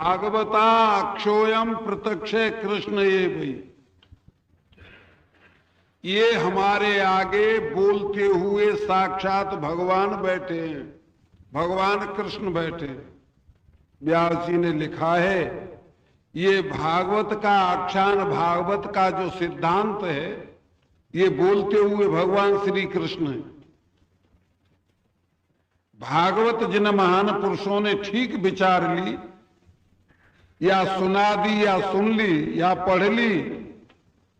भागवता अक्षोयम प्रत्यक्ष कृष्ण ये भाई, ये हमारे आगे बोलते हुए साक्षात भगवान बैठे हैं, भगवान कृष्ण बैठे हैं। व्यास जी ने लिखा है ये भागवत का आख्यान, भागवत का जो सिद्धांत है ये बोलते हुए भगवान श्री कृष्ण है। भागवत जिन महान पुरुषों ने ठीक विचार ली या सुना दी या सुन ली या पढ़ ली,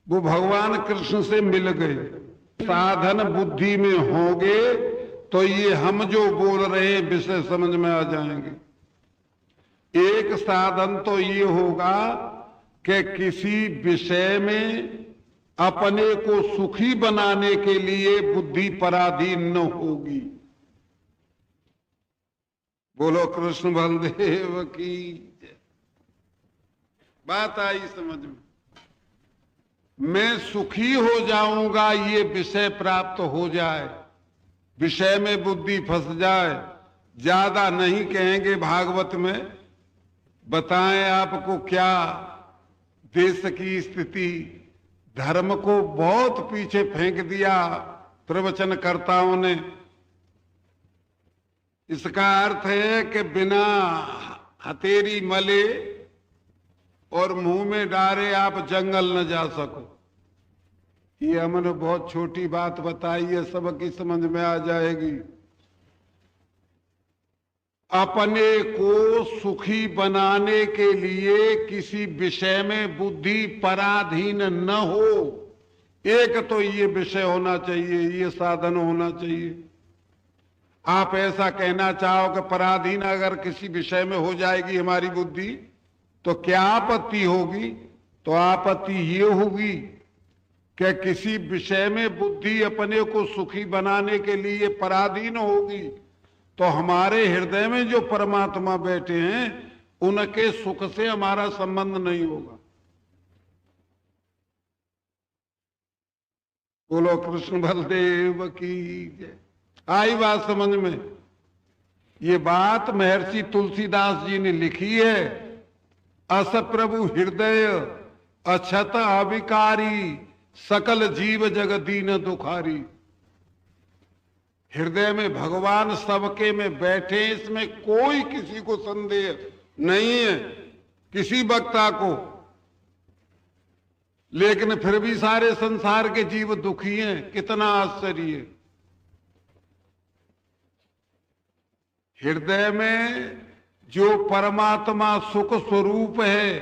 वो भगवान कृष्ण से मिल गए। साधन बुद्धि में होंगे तो ये हम जो बोल रहे हैं विषय समझ में आ जाएंगे। एक साधन तो ये होगा कि किसी विषय में अपने को सुखी बनाने के लिए बुद्धि पराधीन न होगी। बोलो कृष्ण बलदेव की जय। बात आई समझ में? मैं सुखी हो जाऊंगा ये विषय प्राप्त हो जाए, विषय में बुद्धि फंस जाए, ज्यादा नहीं कहेंगे। भागवत में बताएं आपको क्या देश की स्थिति, धर्म को बहुत पीछे फेंक दिया प्रवचनकर्ताओं ने। इसका अर्थ है कि बिना हथेली मले और मुंह में डारे आप जंगल न जा सको। ये हमने बहुत छोटी बात बताई है, सबकी समझ में आ जाएगी। अपने को सुखी बनाने के लिए किसी विषय में बुद्धि पराधीन न हो, एक तो ये विषय होना चाहिए, ये साधन होना चाहिए। आप ऐसा कहना चाहो कि पराधीन अगर किसी विषय में हो जाएगी हमारी बुद्धि तो क्या आपत्ति होगी? तो आपत्ति ये होगी कि किसी विषय में बुद्धि अपने को सुखी बनाने के लिए पराधीन होगी तो हमारे हृदय में जो परमात्मा बैठे हैं उनके सुख से हमारा संबंध नहीं होगा। बोलो कृष्ण बलदेव की जय। आई बात समझ में? ये बात महर्षि तुलसीदास जी ने लिखी है। अस प्रभु हृदय अछत अविकारी, सकल जीव जग दीन दुखारी। हृदय में भगवान सबके में बैठे, इसमें कोई किसी को संदेह नहीं है, किसी वक्ता को। लेकिन फिर भी सारे संसार के जीव दुखी हैं। कितना आश्चर्य है। हृदय में जो परमात्मा सुख स्वरूप है,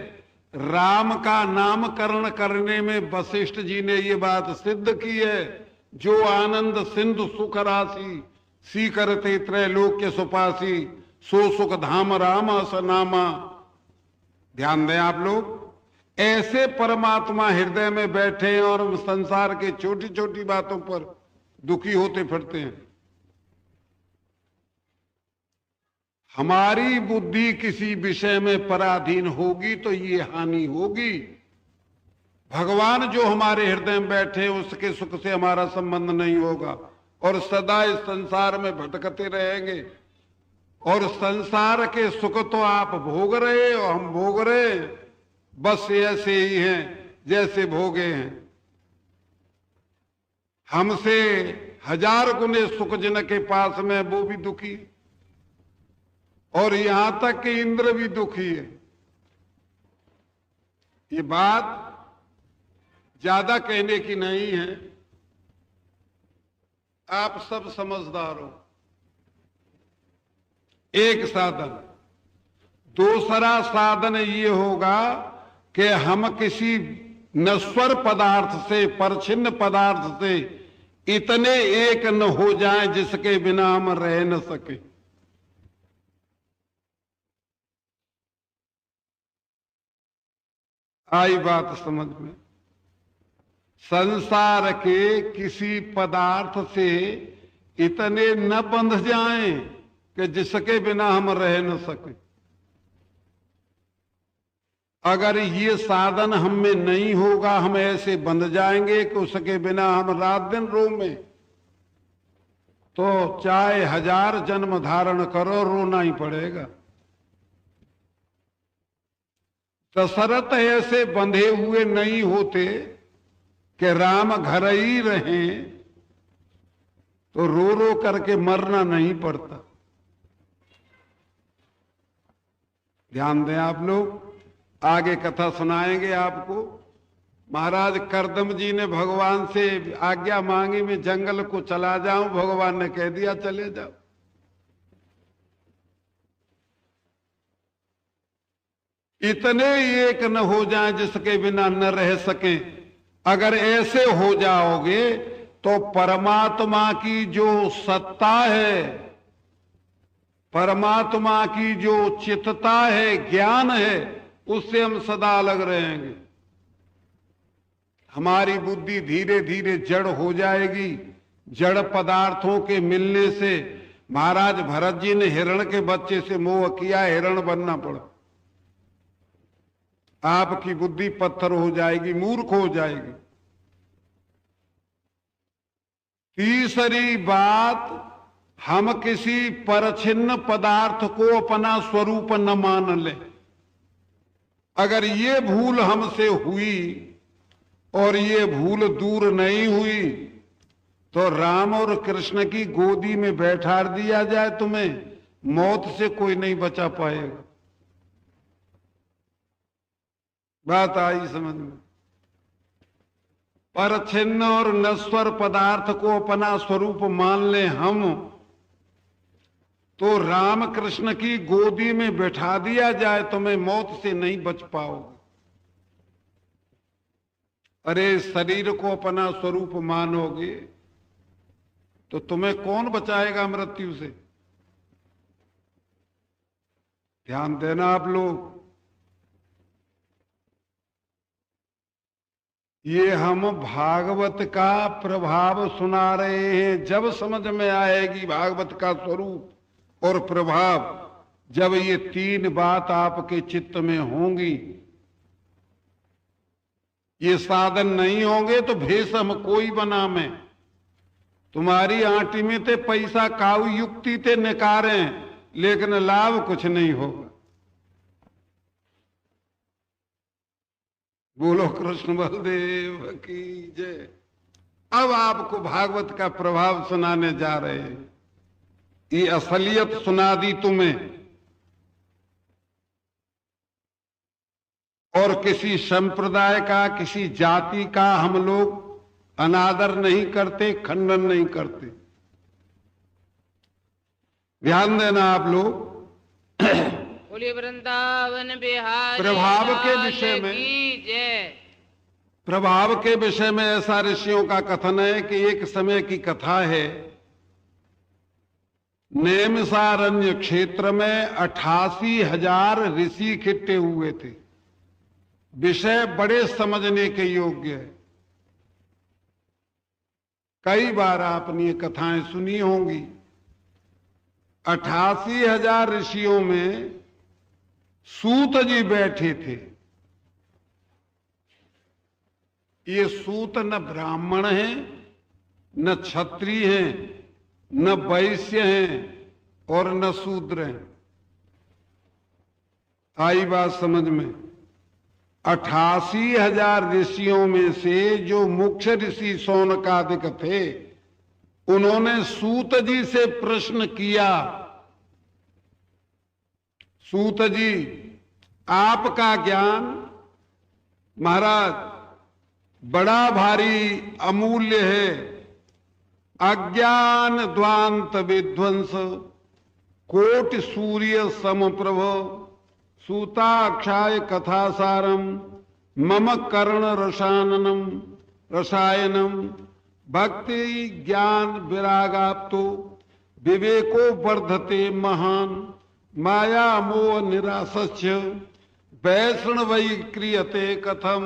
राम का नामकरण करने में वशिष्ठ जी ने ये बात सिद्ध की है। जो आनंद सिंधु सुख राशि, सी करते त्रैलोक्य सुपासी, सो सुख धाम राम असनामा। ध्यान दें आप लोग, ऐसे परमात्मा हृदय में बैठे हैं और संसार के छोटी छोटी बातों पर दुखी होते फिरते हैं। हमारी बुद्धि किसी विषय में पराधीन होगी तो ये हानि होगी। भगवान जो हमारे हृदय में बैठे उसके सुख से हमारा संबंध नहीं होगा और सदा इस संसार में भटकते रहेंगे। और संसार के सुख तो आप भोग रहे हो, हम भोग रहे, बस ऐसे ही हैं जैसे भोगे हैं। हमसे 1000 गुने सुख जिनके पास में वो भी दुखी, और यहां तक कि इंद्र भी दुखी है। ये बात ज्यादा कहने की नहीं है, आप सब समझदार हो। एक साधन। दूसरा साधन ये होगा कि हम किसी नश्वर पदार्थ से, परछिन्न पदार्थ से इतने एक न हो जाएं जिसके बिना हम रह न सके। आई बात समझ में? संसार के किसी पदार्थ से इतने न बंध जाएं कि जिसके बिना हम रह न सके। अगर ये साधन हम में नहीं होगा, हम ऐसे बंध जाएंगे कि उसके बिना हम रात दिन रोमें, तो चाहे 1000 जन्म धारण करो रोना ही पड़ेगा। दशरथ ऐसे बंधे हुए नहीं होते कि राम घर ही रहें तो रो रो करके मरना नहीं पड़ता। ध्यान दें आप लोग, आगे कथा सुनाएंगे आपको। महाराज करदम जी ने भगवान से आज्ञा मांगी, मैं जंगल को चला जाऊं, भगवान ने कह दिया चले जाओ। इतने एक न हो जाएं जिसके बिना न रह सके। अगर ऐसे हो जाओगे तो परमात्मा की जो सत्ता है, परमात्मा की जो चित्तता है, ज्ञान है, उससे हम सदा अलग रहेंगे। हमारी बुद्धि धीरे धीरे जड़ हो जाएगी। जड़ पदार्थों के मिलने से महाराज भरत जी ने हिरण के बच्चे से मोह किया, हिरण बनना पड़ा। आपकी बुद्धि पत्थर हो जाएगी, मूर्ख हो जाएगी। तीसरी बात, हम किसी परछिन्न पदार्थ को अपना स्वरूप न मान लें। अगर ये भूल हमसे हुई और ये भूल दूर नहीं हुई तो राम और कृष्ण की गोदी में बैठा दिया जाए तुम्हें, मौत से कोई नहीं बचा पाएगा। बात आई समझ में? परछिन्न और नश्वर पदार्थ को अपना स्वरूप मान ले हम, तो राम कृष्ण की गोदी में बैठा दिया जाए तुम्हें, मौत से नहीं बच पाओगे। अरे शरीर को अपना स्वरूप मानोगे तो तुम्हें कौन बचाएगा मृत्यु से? ध्यान देना आप लोग। ये हम भागवत का प्रभाव सुना रहे हैं। जब समझ में आएगी भागवत का स्वरूप और प्रभाव, जब ये तीन बात आपके चित्त में होंगी, ये साधन नहीं होंगे तो भेष हम कोई बना में। तुम्हारी आंटी में ते पैसा काऊ युक्ति ते निकारे, लेकिन लाभ कुछ नहीं होगा। बोलो कृष्ण बलदेव की जय। अब आपको भागवत का प्रभाव सुनाने जा रहे हैं। ये असलियत सुना दी तुम्हें। और किसी संप्रदाय का, किसी जाति का हम लोग अनादर नहीं करते, खंडन नहीं करते। ध्यान देना आप लोग। बोलिए वृंदावन बिहारी प्रभाव के विषय में, प्रभाव के विषय में ऐसा ऋषियों का कथन है कि एक समय की कथा है। नैमिषारण्य क्षेत्र में 88,000 ऋषि इकट्ठे हुए थे। विषय बड़े समझने के योग्य है। कई बार आपने ये कथाएं सुनी होंगी। 88,000 ऋषियों में सूत जी बैठे थे। ये सूत न ब्राह्मण हैं, न क्षत्रिय हैं, न वैश्य हैं और न शूद्र हैं। आई बात समझ में? 88,000 ऋषियों में से जो मुख्य ऋषि शौनकादिक थे, उन्होंने सूत जी से प्रश्न किया, सूत जी आपका ज्ञान महाराज बड़ा भारी अमूल्य है। अज्ञान द्वांत विध्वंस कोटि सूर्य समप्रभ सूताक्षाय कथासारम मम कर्ण रसायनम भक्ति ज्ञान विरागाप्तो विवेको वर्धते महान माया मोह निराश्य वैष्णवै क्रियते कथम।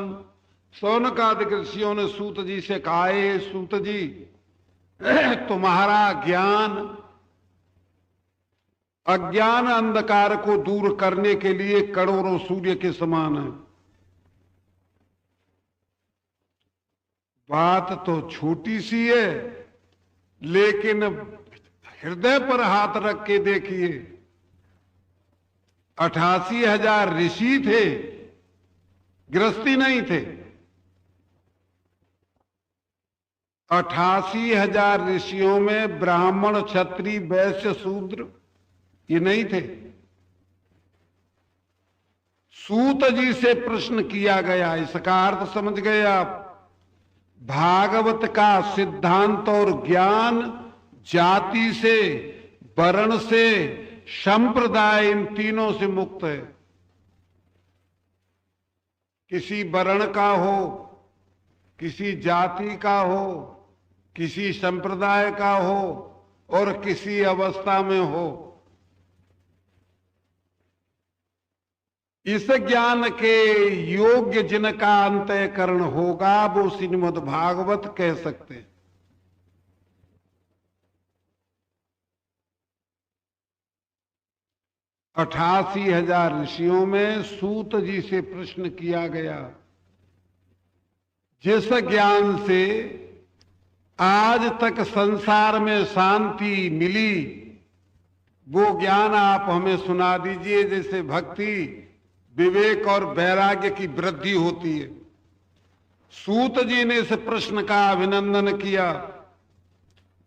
शौनकादिक ऋषियों ने सूत जी से कहा, हे सूत जी, तुम्हारा ज्ञान अज्ञान अंधकार को दूर करने के लिए करोड़ों सूर्य के समान है। बात तो छोटी सी है, लेकिन हृदय पर हाथ रख के देखिए। 88,000 ऋषि थे गृहस्थी नहीं थे। 88,000 ऋषियों में ब्राह्मण, क्षत्रिय, वैश्य, शूद्र ये नहीं थे। सूत जी से प्रश्न किया गया, इसका अर्थ समझ गए आप। भागवत का सिद्धांत और ज्ञान जाति से, वर्ण से, संप्रदाय, इन तीनों से मुक्त है। किसी वर्ण का हो, किसी जाति का हो, किसी संप्रदाय का हो और किसी अवस्था में हो, इस ज्ञान के योग्य जिनका अंतःकरण होगा वो श्रीमद् भागवत कह सकते हैं। अठासी 88,000 ऋषियों में सूत जी से प्रश्न किया गया, जिस ज्ञान से आज तक संसार में शांति मिली वो ज्ञान आप हमें सुना दीजिए। जैसे भक्ति, विवेक और वैराग्य की वृद्धि होती है। सूत जी ने इस प्रश्न का अभिनंदन किया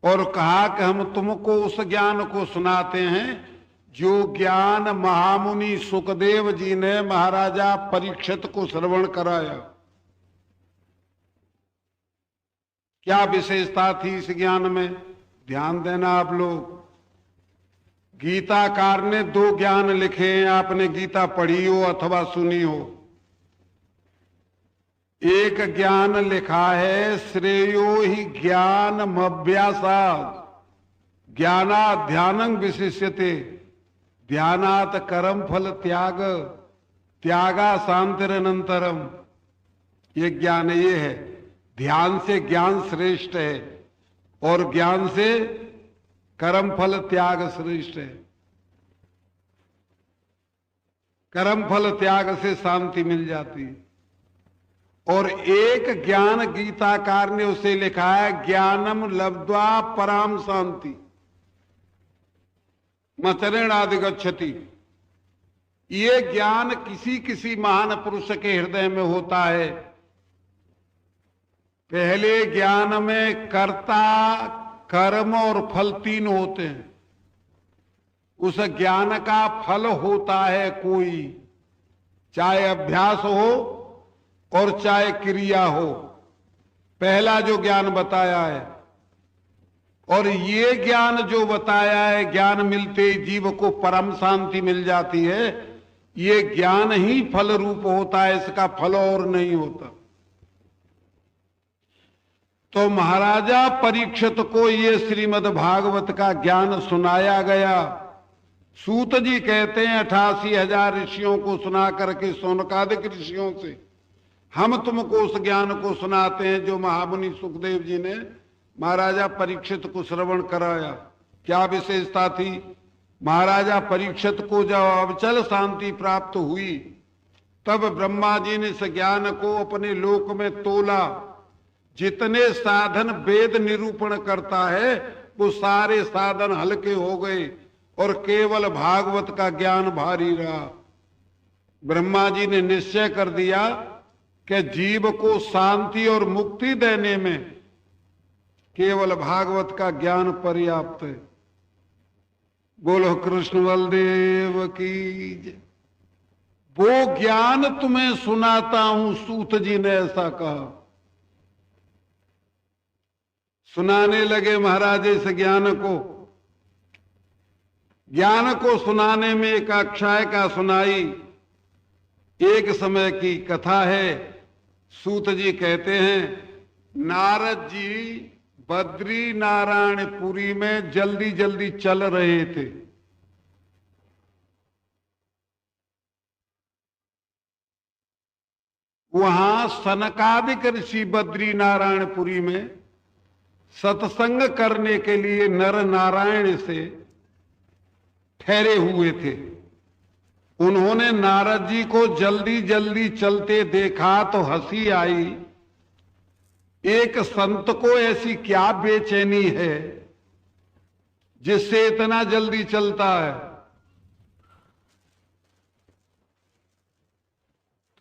और कहा कि हम तुमको उस ज्ञान को सुनाते हैं जो ज्ञान महामुनि सुखदेव जी ने महाराजा परीक्षित को श्रवण कराया। क्या विशेषता थी इस ज्ञान में? ध्यान देना आप लोग। गीताकार ने 2 ज्ञान लिखे हैं, आपने गीता पढ़ी हो अथवा सुनी हो। एक ज्ञान लिखा है श्रेयो ही ज्ञानमभ्यासात् ज्ञानाध्यानं विशिष्यते ध्यानात् कर्म फल त्याग त्यागा शांतिरनंतरम। ये ज्ञान ये है, ध्यान से ज्ञान श्रेष्ठ है और ज्ञान से कर्म फल त्याग श्रेष्ठ है। कर्म फल त्याग से शांति मिल जाती है। और एक ज्ञान गीताकार ने उसे लिखा है ज्ञानम लब्ध्वा पराम शांति मचरेणाधिगच्छति। ये ज्ञान किसी किसी महान पुरुष के हृदय में होता है। पहले ज्ञान में कर्ता, कर्म और फल 3 होते हैं। उस ज्ञान का फल होता है कोई, चाहे अभ्यास हो और चाहे क्रिया हो। पहला जो ज्ञान बताया है, और ये ज्ञान जो बताया है, ज्ञान मिलते ही जीव को परम शांति मिल जाती है, ये ज्ञान ही फल रूप होता है, इसका फल और नहीं होता। तो महाराजा परीक्षित को ये श्रीमद् भागवत का ज्ञान सुनाया गया। सूत जी कहते हैं 88,000 ऋषियों को सुना करके शौनकादिक ऋषियों से हम तुमको उस ज्ञान को सुनाते हैं जो महामुनि सुखदेव जी ने महाराजा परीक्षित को श्रवण कराया। क्या विशेषता थी? महाराजा परीक्षित को जब अविचल शांति प्राप्त हुई तब ब्रह्मा जी ने इस ज्ञान को अपने लोक में तोला। जितने साधन वेद निरूपण करता है वो सारे साधन हल्के हो गए और केवल भागवत का ज्ञान भारी रहा। ब्रह्मा जी ने निश्चय कर दिया कि जीव को शांति और मुक्ति देने में केवल भागवत का ज्ञान पर्याप्त है। बोलो कृष्ण बलदेव की जय। वो ज्ञान तुम्हें सुनाता हूं, सूत जी ने ऐसा कहा। सुनाने लगे महाराज इस ज्ञान को। ज्ञान को सुनाने में एक अक्षय का सुनाई। एक समय की कथा है। सूत जी कहते हैं नारद जी बद्री नारायणपुरी में जल्दी जल्दी चल रहे थे। वहां सनकादिक ऋषि बद्री नारायणपुरी में सत्संग करने के लिए नर नारायण से ठहरे हुए थे। उन्होंने नारद जी को जल्दी जल्दी चलते देखा तो हंसी आई। एक संत को ऐसी क्या बेचैनी है जिससे इतना जल्दी चलता है।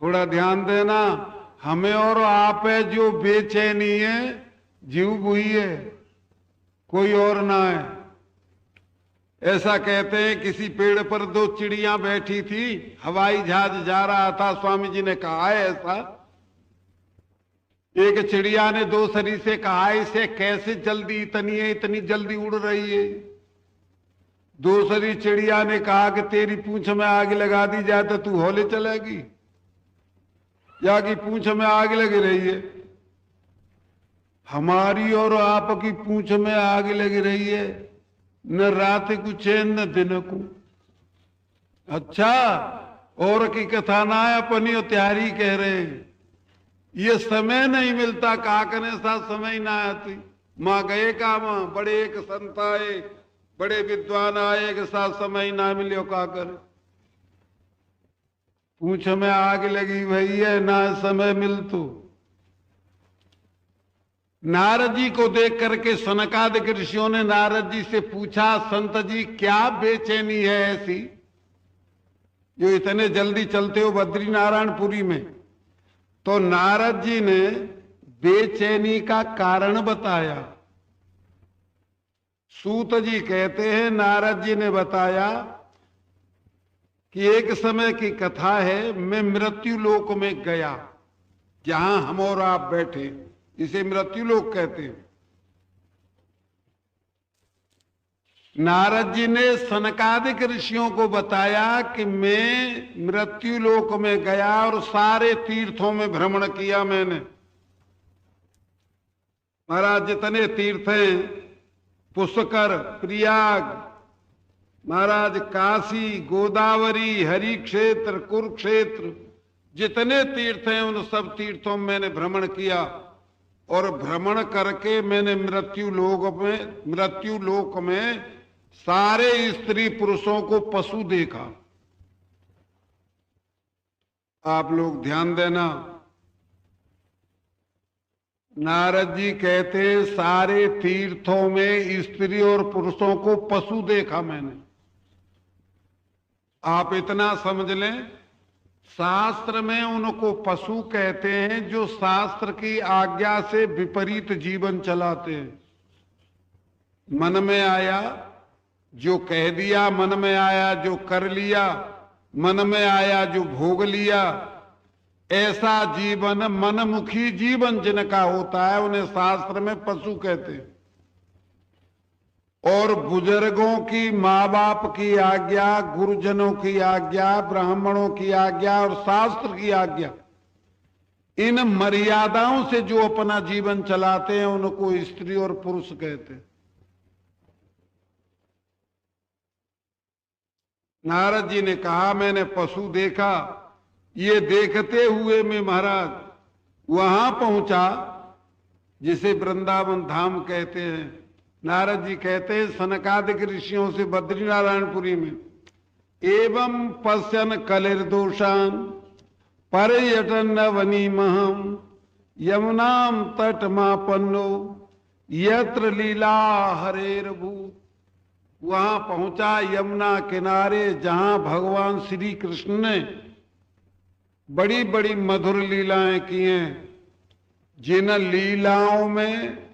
थोड़ा ध्यान देना, हमें और आप है जो बेचैनी है, जीव बुई है, कोई और ना है। ऐसा कहते हैं किसी पेड़ पर दो चिड़िया बैठी थी, हवाई जहाज जा रहा था, स्वामी जी ने कहा है ऐसा। एक चिड़िया ने दूसरी से कहा, इसे कैसे जल्दी इतनी है, इतनी जल्दी उड़ रही है। दूसरी चिड़िया ने कहा कि तेरी पूंछ में आग लगा दी जाए तो तू हौले चलेगी, या कि पूंछ में आग लगी रही है। हमारी और आपकी पूंछ में आग लगी रही है, न रात को चैन न दिन को। अच्छा, और की कथा ना है, अपनी त्यारी कह रहे हैं। ये समय नहीं मिलता, काकने साथ समय ना आती। माँ गए काम, बड़े एक संत आए, बड़े विद्वान आए के साथ समय ना मिले, का करे। पूछ में आग लगी भई है, ना समय मिल तो। नारद जी को देख करके सनकादिक ऋषियों ने नारद जी से पूछा, संत जी क्या बेचैनी है ऐसी जो इतने जल्दी चलते हो बद्री नारायणपुरी में। तो नारद जी ने बेचैनी का कारण बताया। सूत जी कहते हैं नारद जी ने बताया कि एक समय की कथा है, मैं मृत्यु लोक में गया, जहां हम और आप बैठे, इसे मृत्यु लोक कहते हैं। नारद जी ने सनकादिक ऋषियों को बताया कि मैं मृत्यु लोक में गया और सारे तीर्थों में भ्रमण किया मैंने। महाराज जितने तीर्थ हैं, पुष्कर, प्रयाग, महाराज काशी, गोदावरी, हरि क्षेत्र, कुरुक्षेत्र, जितने तीर्थ हैं उन सब तीर्थों में मैंने भ्रमण किया। और भ्रमण करके मैंने मृत्यु लोक में सारे स्त्री पुरुषों को पशु देखा। आप लोग ध्यान देना, नारद जी कहते सारे तीर्थों में स्त्री और पुरुषों को पशु देखा मैंने। आप इतना समझ लें, शास्त्र में उनको पशु कहते हैं जो शास्त्र की आज्ञा से विपरीत जीवन चलाते हैं। मन में आया जो कह दिया, मन में आया जो कर लिया, मन में आया जो भोग लिया, ऐसा जीवन मनमुखी जीवन जिनका होता है उन्हें शास्त्र में पशु कहते हैं। और बुजुर्गों की, माँ बाप की आज्ञा, गुरुजनों की आज्ञा, ब्राह्मणों की आज्ञा और शास्त्र की आज्ञा, इन मर्यादाओं से जो अपना जीवन चलाते हैं उनको स्त्री और पुरुष कहते हैं। नारद जी ने कहा मैंने पशु देखा। ये देखते हुए मैं महाराज वहां पहुंचा जिसे वृंदावन धाम कहते हैं। नारद जी कहते हैं सनकादिक ऋषियों से बद्रीनारायणपुरी में, एवं पश्यन कलिर्दोषान पर्यटन वनीमहम यमुनाम तटमापन्नो यत्र लीला हरेरभूत। वहां पहुंचा यमुना किनारे जहां भगवान श्री कृष्ण ने बड़ी बड़ी मधुर लीलाएं की हैं, जिन लीलाओं में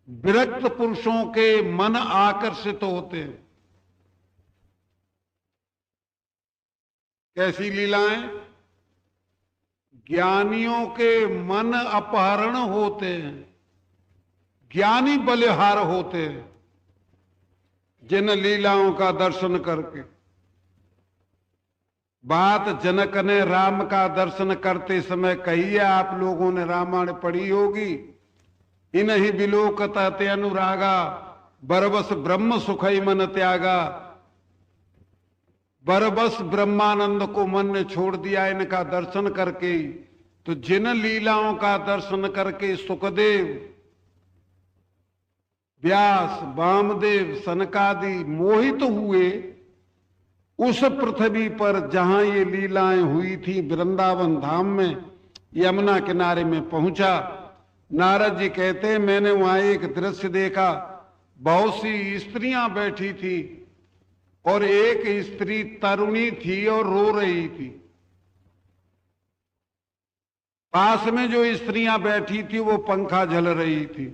विरक्त पुरुषों के मन आकर्षित होते हैं। कैसी लीलाएं? ज्ञानियों के मन अपहरण होते हैं, ज्ञानी बलिहार होते हैं जिन लीलाओं का दर्शन करके। बात जनक ने राम का दर्शन करते समय कही है, आप लोगों ने रामायण पढ़ी होगी। इन्हीं विलोकत अनुरागा बरबस ब्रह्म सुखई मन त्यागा। बरबस ब्रह्मानंद को मन ने छोड़ दिया इनका दर्शन करके। तो जिन लीलाओं का दर्शन करके सुखदेव, व्यास, वामदेव, सनकादि मोहित हुए, उस पृथ्वी पर जहां ये लीलाएं हुई थी वृंदावन धाम में, यमुना किनारे में पहुंचा। नारद जी कहते हैं मैंने वहां एक दृश्य देखा, बहुत सी स्त्रियां बैठी थी और एक स्त्री तरुणी थी और रो रही थी। पास में जो स्त्रियां बैठी थी वो पंखा झल रही थी।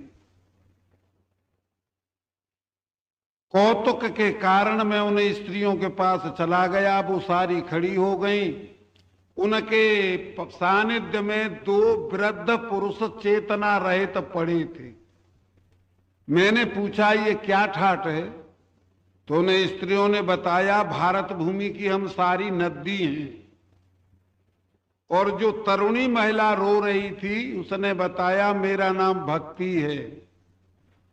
कौतुक के कारण मैं उन स्त्रियों के पास चला गया। वो सारी खड़ी हो गई। उनके सानिध्य में दो वृद्ध पुरुष चेतना रहित पड़े थे। मैंने पूछा ये क्या ठाट है? तो उन्हें स्त्रियों ने बताया भारत भूमि की हम सारी नदी हैं। और जो तरुणी महिला रो रही थी उसने बताया मेरा नाम भक्ति है।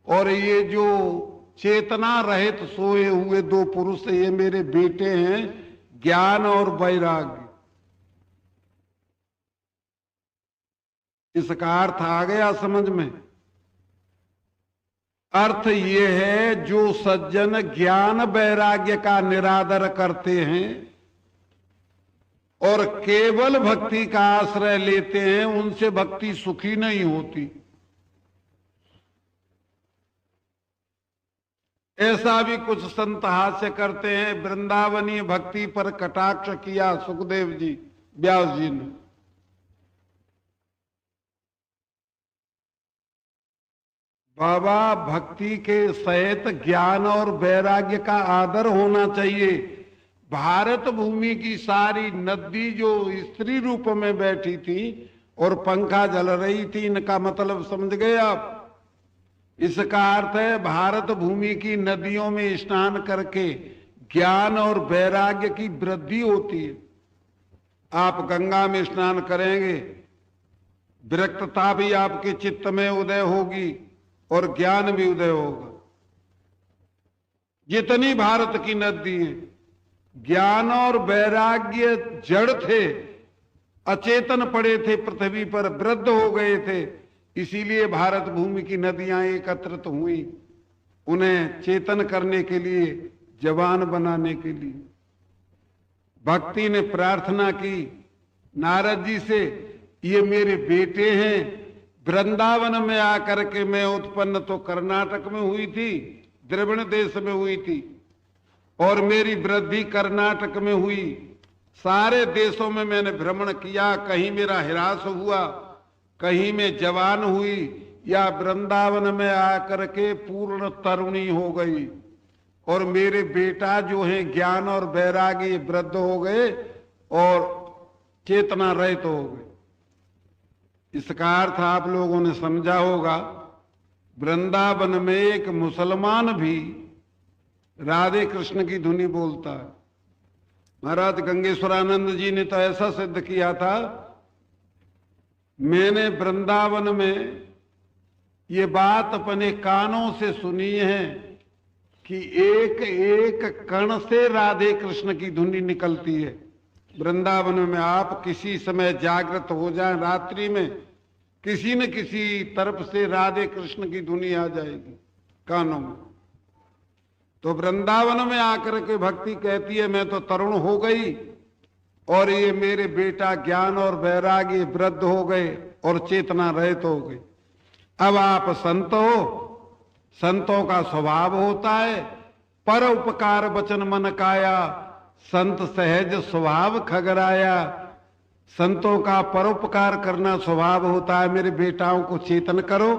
और ये जो चेतना रहित सोए हुए दो पुरुष ये मेरे बेटे हैं ज्ञान और वैराग्य। इसका अर्थ आ गया समझ में? अर्थ ये है जो सज्जन ज्ञान वैराग्य का निरादर करते हैं और केवल भक्ति का आश्रय लेते हैं उनसे भक्ति सुखी नहीं होती। ऐसा भी कुछ संत हास्य करते हैं। वृंदावनीय भक्ति पर कटाक्ष किया सुखदेव जी व्यास जी ने। बाबा भक्ति के सहित ज्ञान और वैराग्य का आदर होना चाहिए। भारत भूमि की सारी नदी जो स्त्री रूप में बैठी थी और पंखा जल रही थी, इनका मतलब समझ गए आप? इसका अर्थ है भारत भूमि की नदियों में स्नान करके ज्ञान और वैराग्य की वृद्धि होती है। आप गंगा में स्नान करेंगे, विरक्तता भी आपके चित्त में उदय होगी और ज्ञान भी उदय होगा। जितनी भारत की नदी है, ज्ञान और वैराग्य जड़ थे, अचेतन पड़े थे पृथ्वी पर, वृद्ध हो गए थे। इसीलिए भारत भूमि की नदियां एकत्रित हुई उन्हें चेतन करने के लिए, जवान बनाने के लिए। भक्ति ने प्रार्थना की नारद जी से, ये मेरे बेटे हैं। वृंदावन में आकर के मैं उत्पन्न तो कर्नाटक में हुई थी, द्रविड़ देश में हुई थी, और मेरी वृद्धि कर्नाटक में हुई। सारे देशों में मैंने भ्रमण किया, कहीं मेरा ह्रास हुआ, कहीं में जवान हुई, या वृंदावन में आकर के पूर्ण तरुणी हो गई। और मेरे बेटा जो है ज्ञान और वैराग्य वृद्ध हो गए और चेतना रहित हो गए। इसका अर्थ आप लोगों ने समझा होगा। वृंदावन में एक मुसलमान भी राधे कृष्ण की धुनी बोलता है। महाराज गंगेश्वरानंद जी ने तो ऐसा सिद्ध किया था। मैंने वृंदावन में ये बात अपने कानों से सुनी है कि एक एक कण से राधे कृष्ण की धुनी निकलती है। वृंदावन में आप किसी समय जागृत हो जाएं, रात्रि में किसी न किसी तरफ से राधे कृष्ण की धुनी आ जाएगी कानों में। तो वृंदावन में आकर के भक्ति कहती है मैं तो तरुण हो गई और ये मेरे बेटा ज्ञान और वैराग्य वृद्ध हो गए और चेतना रहित हो गई। अब आप संत हो, संतों का स्वभाव होता है पर उपकार वचन मन काया, संत सहज स्वभाव खगराया। संतों का परोपकार करना स्वभाव होता है। मेरे बेटाओं को चेतन करो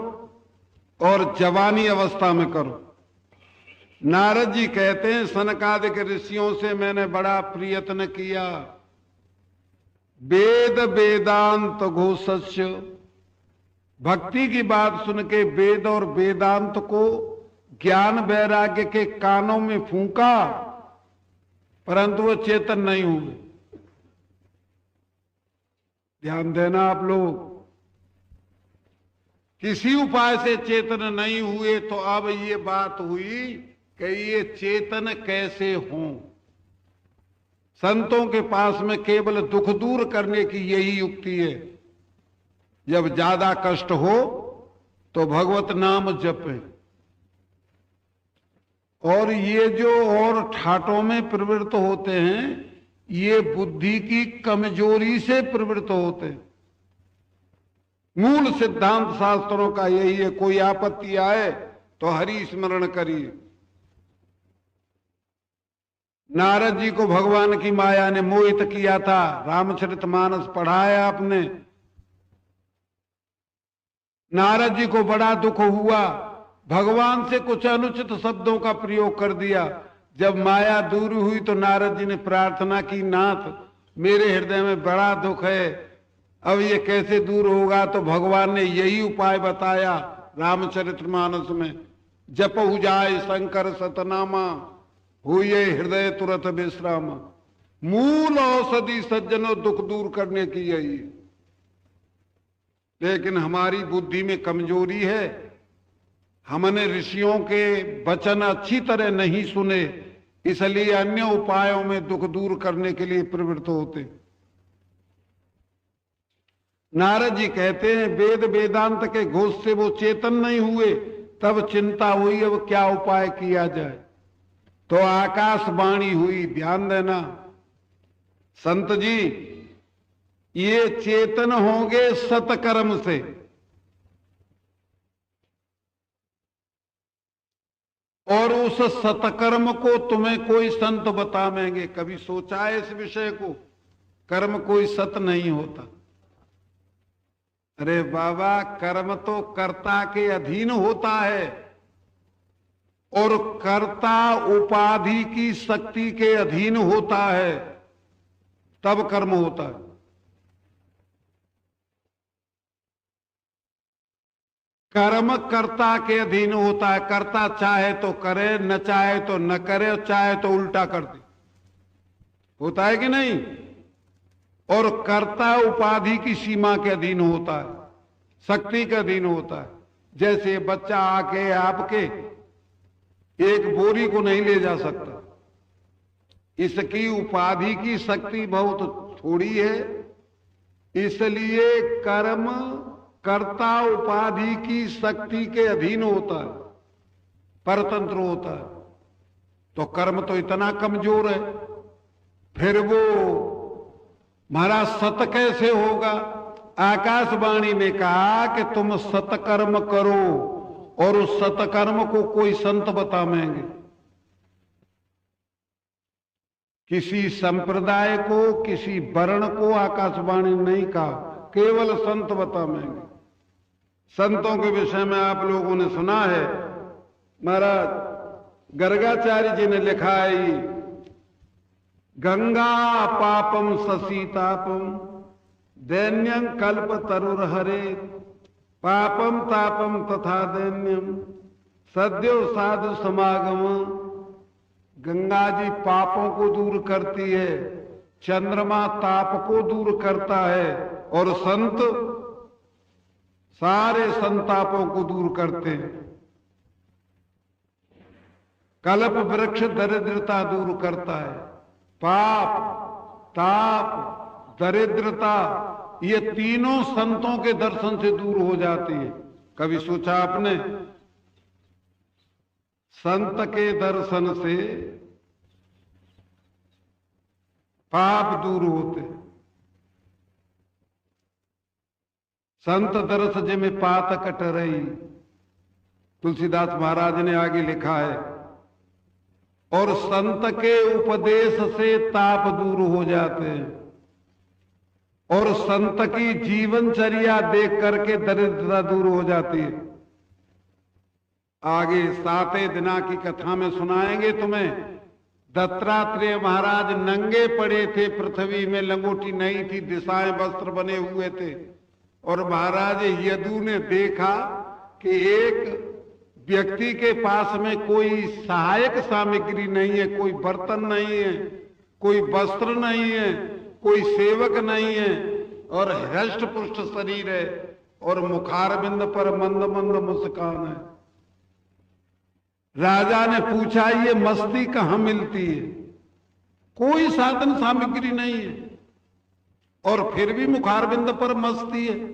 और जवानी अवस्था में करो। नारद जी कहते हैं सनकादिक ऋषियों से मैंने बड़ा प्रयत्न किया। वेद वेदांत घोषस्य, भक्ति की बात सुन के वेद और वेदांत को ज्ञान वैराग्य के कानों में फूंका, परंतु वो चेतन नहीं हुए। ध्यान देना आप लोग, किसी उपाय से चेतन नहीं हुए। तो अब ये बात हुई कि ये चेतन कैसे हों। संतों के पास में केवल दुख दूर करने की यही युक्ति है। जब ज्यादा कष्ट हो तो भगवत नाम जपें। और ये जो और ठाटों में प्रवृत्त होते हैं, ये बुद्धि की कमजोरी से प्रवृत्त होते हैं। मूल सिद्धांत शास्त्रों का यही है। कोई आपत्ति आए तो हरि स्मरण करिए। नारद जी को भगवान की माया ने मोहित किया था। रामचरितमानस पढ़ा है आपने। नारद जी को बड़ा दुख हुआ, भगवान से कुछ अनुचित शब्दों का प्रयोग कर दिया। जब माया दूर हुई तो नारद जी ने प्रार्थना की, नाथ मेरे हृदय में बड़ा दुख है, अब ये कैसे दूर होगा? तो भगवान ने यही उपाय बताया रामचरितमानस में, जपहु जाय शंकर सतनामा, हुए हृदय तुरत विश्राम। मूल औषधि सज्जनों दुख दूर करने की यही। लेकिन हमारी बुद्धि में कमजोरी है, हमने ऋषियों के वचन अच्छी तरह नहीं सुने, इसलिए अन्य उपायों में दुख दूर करने के लिए प्रवृत्त होते। नारद जी कहते हैं वेद वेदांत के घोष से वो चेतन नहीं हुए, तब चिंता हुई अब क्या उपाय किया जाए। तो आकाशवाणी हुई, ध्यान देना संत जी, ये चेतन होंगे सतकर्म से। और उस सतकर्म को तुम्हें कोई संत बतावेंगे। कभी सोचा है इस विषय को? कर्म कोई सत नहीं होता। अरे बाबा, कर्म तो कर्ता के अधीन होता है, और कर्ता उपाधि की शक्ति के अधीन होता है, तब कर्म होता है। कर्म कर्ता के अधीन होता है, कर्ता चाहे तो करे, न चाहे तो न करे, और चाहे तो उल्टा कर दे, होता है कि नहीं? और कर्ता उपाधि की सीमा के अधीन होता है, शक्ति के अधीन होता है। जैसे बच्चा आके आपके एक बोरी को नहीं ले जा सकता, इसकी उपाधि की शक्ति बहुत थोड़ी है, इसलिए कर्म कर्ता उपाधि की शक्ति के अधीन होता है, परतंत्र होता है। तो कर्म तो इतना कमजोर है, फिर वो महाराज सत कैसे होगा? आकाशवाणी ने कहा कि तुम सतकर्म करो, और उस सतकर्म को कोई संत बतावेंगे। किसी संप्रदाय को, किसी वर्ण को आकाशवाणी नहीं कहा, केवल संत बतावेंगे। संतों के विषय में आप लोगों ने सुना है, महाराज गर्गाचार्य जी ने लिखा है, गंगा पापम ससीतापम दैन्यं कल्प तरुर हरे, पापम तापम तथा दैन्यम सद्यो साधु समागम। गंगा जी पापों को दूर करती है, चंद्रमा ताप को दूर करता है, और संत सारे संतापों को दूर करते हैं। कल्प वृक्ष दरिद्रता दूर करता है, पाप ताप दरिद्रता ये तीनों संतों के दर्शन से दूर हो जाती है। कभी सोचा आपने? संत के दर्शन से पाप दूर होते। संत दर्श जिमे पात कट रही, तुलसीदास महाराज ने आगे लिखा है। और संत के उपदेश से ताप दूर हो जाते हैं, और संत की जीवनचर्या देख करके दरिद्रता दूर हो जाती है। आगे 7वें दिना की कथा में सुनाएंगे तुम्हें। दत्तात्रेय महाराज नंगे पड़े थे पृथ्वी में, लंगोटी नहीं थी, दिशाएं वस्त्र बने हुए थे। और महाराज यदु ने देखा कि एक व्यक्ति के पास में कोई सहायक सामग्री नहीं है, कोई बर्तन नहीं है, कोई वस्त्र नहीं है, कोई सेवक नहीं है, और हृष्ट पुष्ट शरीर है, और मुखारबिंद पर मंद मंद मुस्कान है। राजा ने पूछा ये मस्ती कहां मिलती है? कोई साधन सामग्री नहीं है, और फिर भी मुखारबिंद पर मस्ती है।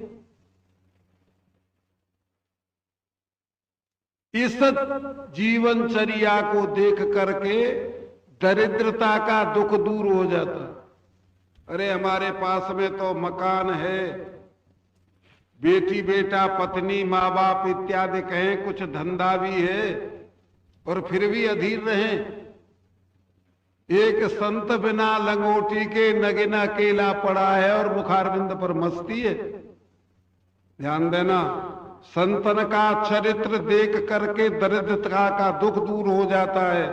इस जीवनचर्या को देख करके दरिद्रता का दुख दूर हो जाता। अरे हमारे पास में तो मकान है, बेटी बेटा पत्नी माँ बाप इत्यादि कहें, कुछ धंधा भी है, और फिर भी अधीर रहे। एक संत बिना लंगोटी के नगीना केला पड़ा है, और मुखारबिंद पर मस्ती है। ध्यान देना, संतन का चरित्र देख करके दरिद्रता का दुख दूर हो जाता है,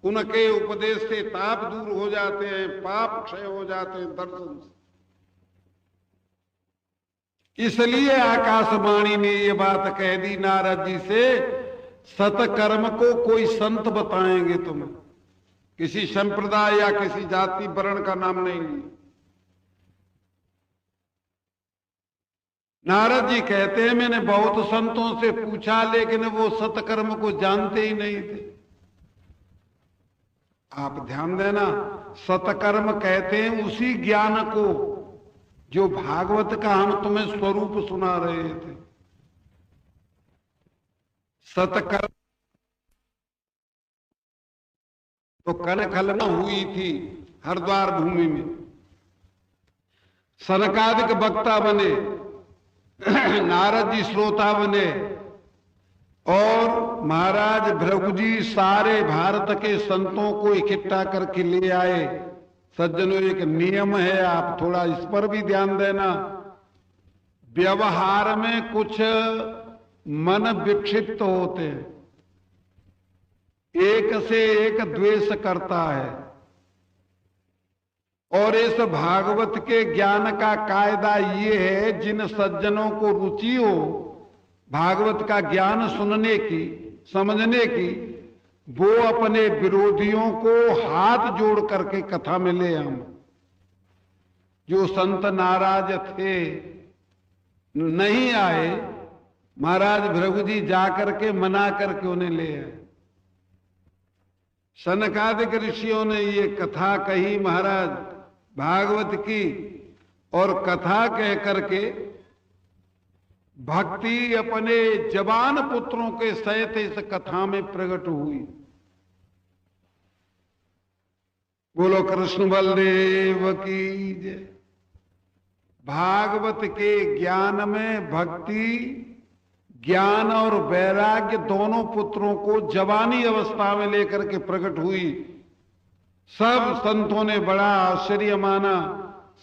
उनके उपदेश से ताप दूर हो जाते हैं, पाप क्षय हो जाते हैं दर्शन से। इसलिए आकाशवाणी ने ये बात कह दी नारद जी से, सतकर्म को कोई संत बताएंगे तुम्हें, किसी संप्रदाय या किसी जाति वर्ण का नाम नहीं लिया। नारद जी कहते हैं मैंने बहुत संतों से पूछा लेकिन वो सतकर्म को जानते ही नहीं थे। आप ध्यान देना, सतकर्म कहते हैं उसी ज्ञान को जो भागवत का हम तुम्हें स्वरूप सुना रहे थे। सतकर्म तो कनखलना हुई थी हरिद्वार भूमि में, सनकादिक वक्ता बने, नारद जी श्रोता बने, और महाराज भृगु जी सारे भारत के संतों को इकट्ठा करके ले आए। सज्जनों, एक नियम है, आप थोड़ा इस पर भी ध्यान देना। व्यवहार में कुछ मन विक्षिप्त होते हैं, एक से एक द्वेष करता है, और इस भागवत के ज्ञान का कायदा ये है, जिन सज्जनों को रुचि हो भागवत का ज्ञान सुनने की, समझने की, वो अपने विरोधियों को हाथ जोड़ करके कथा में ले आए। जो संत नाराज थे, नहीं आए, महाराज भृगु जी जाकर के मना करके उन्हें ले आए। सनकादिक ऋषियों ने ये कथा कही महाराज भागवत की, और कथा कह करके भक्ति अपने जवान पुत्रों के सहित इस कथा में प्रकट हुई। बोलो कृष्ण बलदेव की जय। भागवत के ज्ञान में भक्ति, ज्ञान और वैराग्य दोनों पुत्रों को जवानी अवस्था में लेकर के प्रकट हुई। सब संतों ने बड़ा आश्चर्य माना।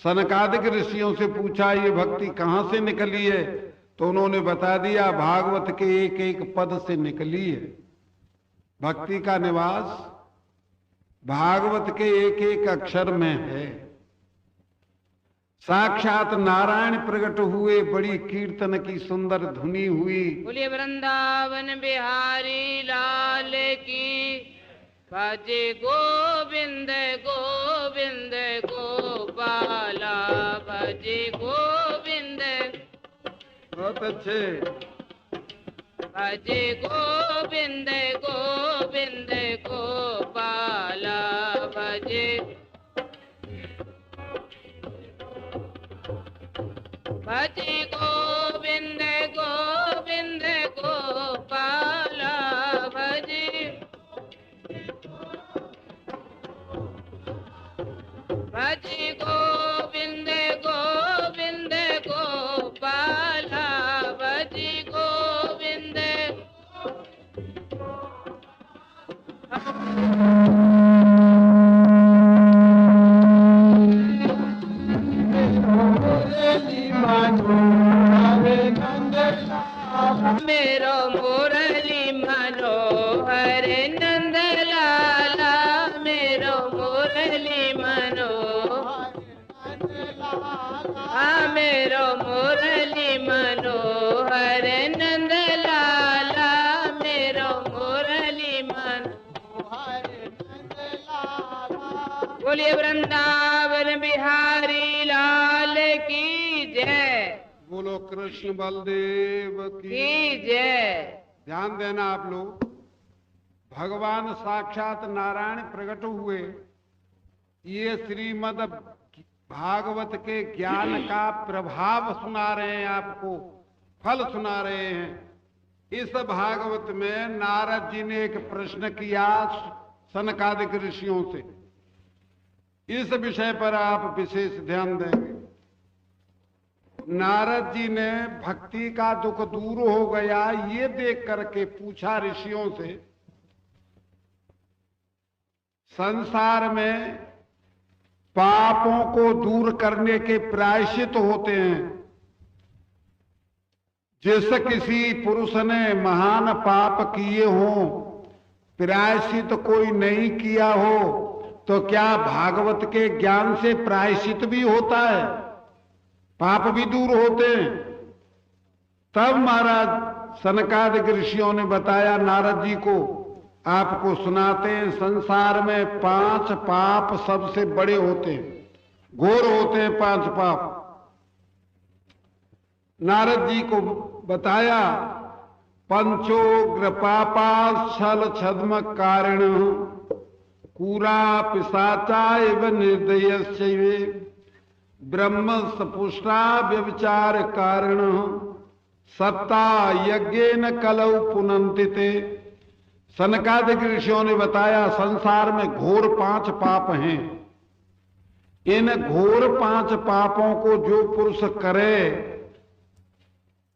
सनकादिक ऋषियों से पूछा ये भक्ति कहां से निकली है, तो उन्होंने बता दिया भागवत के एक एक पद से निकली है। भक्ति का निवास भागवत के एक एक अक्षर में है। साक्षात नारायण प्रकट हुए, बड़ी कीर्तन की सुंदर धुनी हुई। बोलिए वृंदावन बिहारी लाल की, भजे गोविंद गोविंद गोपाला, भजे गोविंद। बहुत अच्छे। भजे गोविंद गोविंद गोपाला, भजे भजे गोविंद गोविंद गोपाला, भजे भजे गोविंद गोविंद गोपाला, भजे गोविंद। मेरो मुरली मनोहर नंद लाला, मेरो मुरली मनोहर, मेरो मुरली मनोहर नंद लाला, मेरो मुरली मनोहर नंद लाला। बोलिए वृंदावन बिहारी लाल की जय। बोलो कृष्ण बलदेव की जय। ध्यान देना आप लोग, भगवान साक्षात नारायण प्रकट हुए। ये श्रीमद् भागवत के ज्ञान का प्रभाव सुना रहे हैं, आपको फल सुना रहे हैं। इस भागवत में नारद जी ने एक प्रश्न किया सनकादिक ऋषियों से। इस विषय पर आप विशेष ध्यान देंगे। नारद जी ने भक्ति का दुख दूर हो गया ये देख करके पूछा ऋषियों से, संसार में पापों को दूर करने के प्रायश्चित होते हैं। जिस किसी पुरुष ने महान पाप किए हों, प्रायश्चित कोई नहीं किया हो, तो क्या भागवत के ज्ञान से प्रायश्चित भी होता है, पाप भी दूर होते हैं? तब महाराज सनकादिक ऋषियों ने बताया नारद जी को, आपको सुनाते हैं, संसार में 5 पाप सबसे बड़े होते हैं, घोर होते हैं 5 पाप। नारद जी को बताया, पंचोग्र पापा छल छद्म कारिण, कूरा पिशाचा एवं निर्दयश्चैवे, ब्रह्म सपुष्टा व्यभिचार कारिण, सत्ता यज्ञेन कलौ पुनन्तिते। सनकादिक ऋषियों ने बताया संसार में घोर 5 पाप हैं। इन घोर 5 पापों को जो पुरुष करे,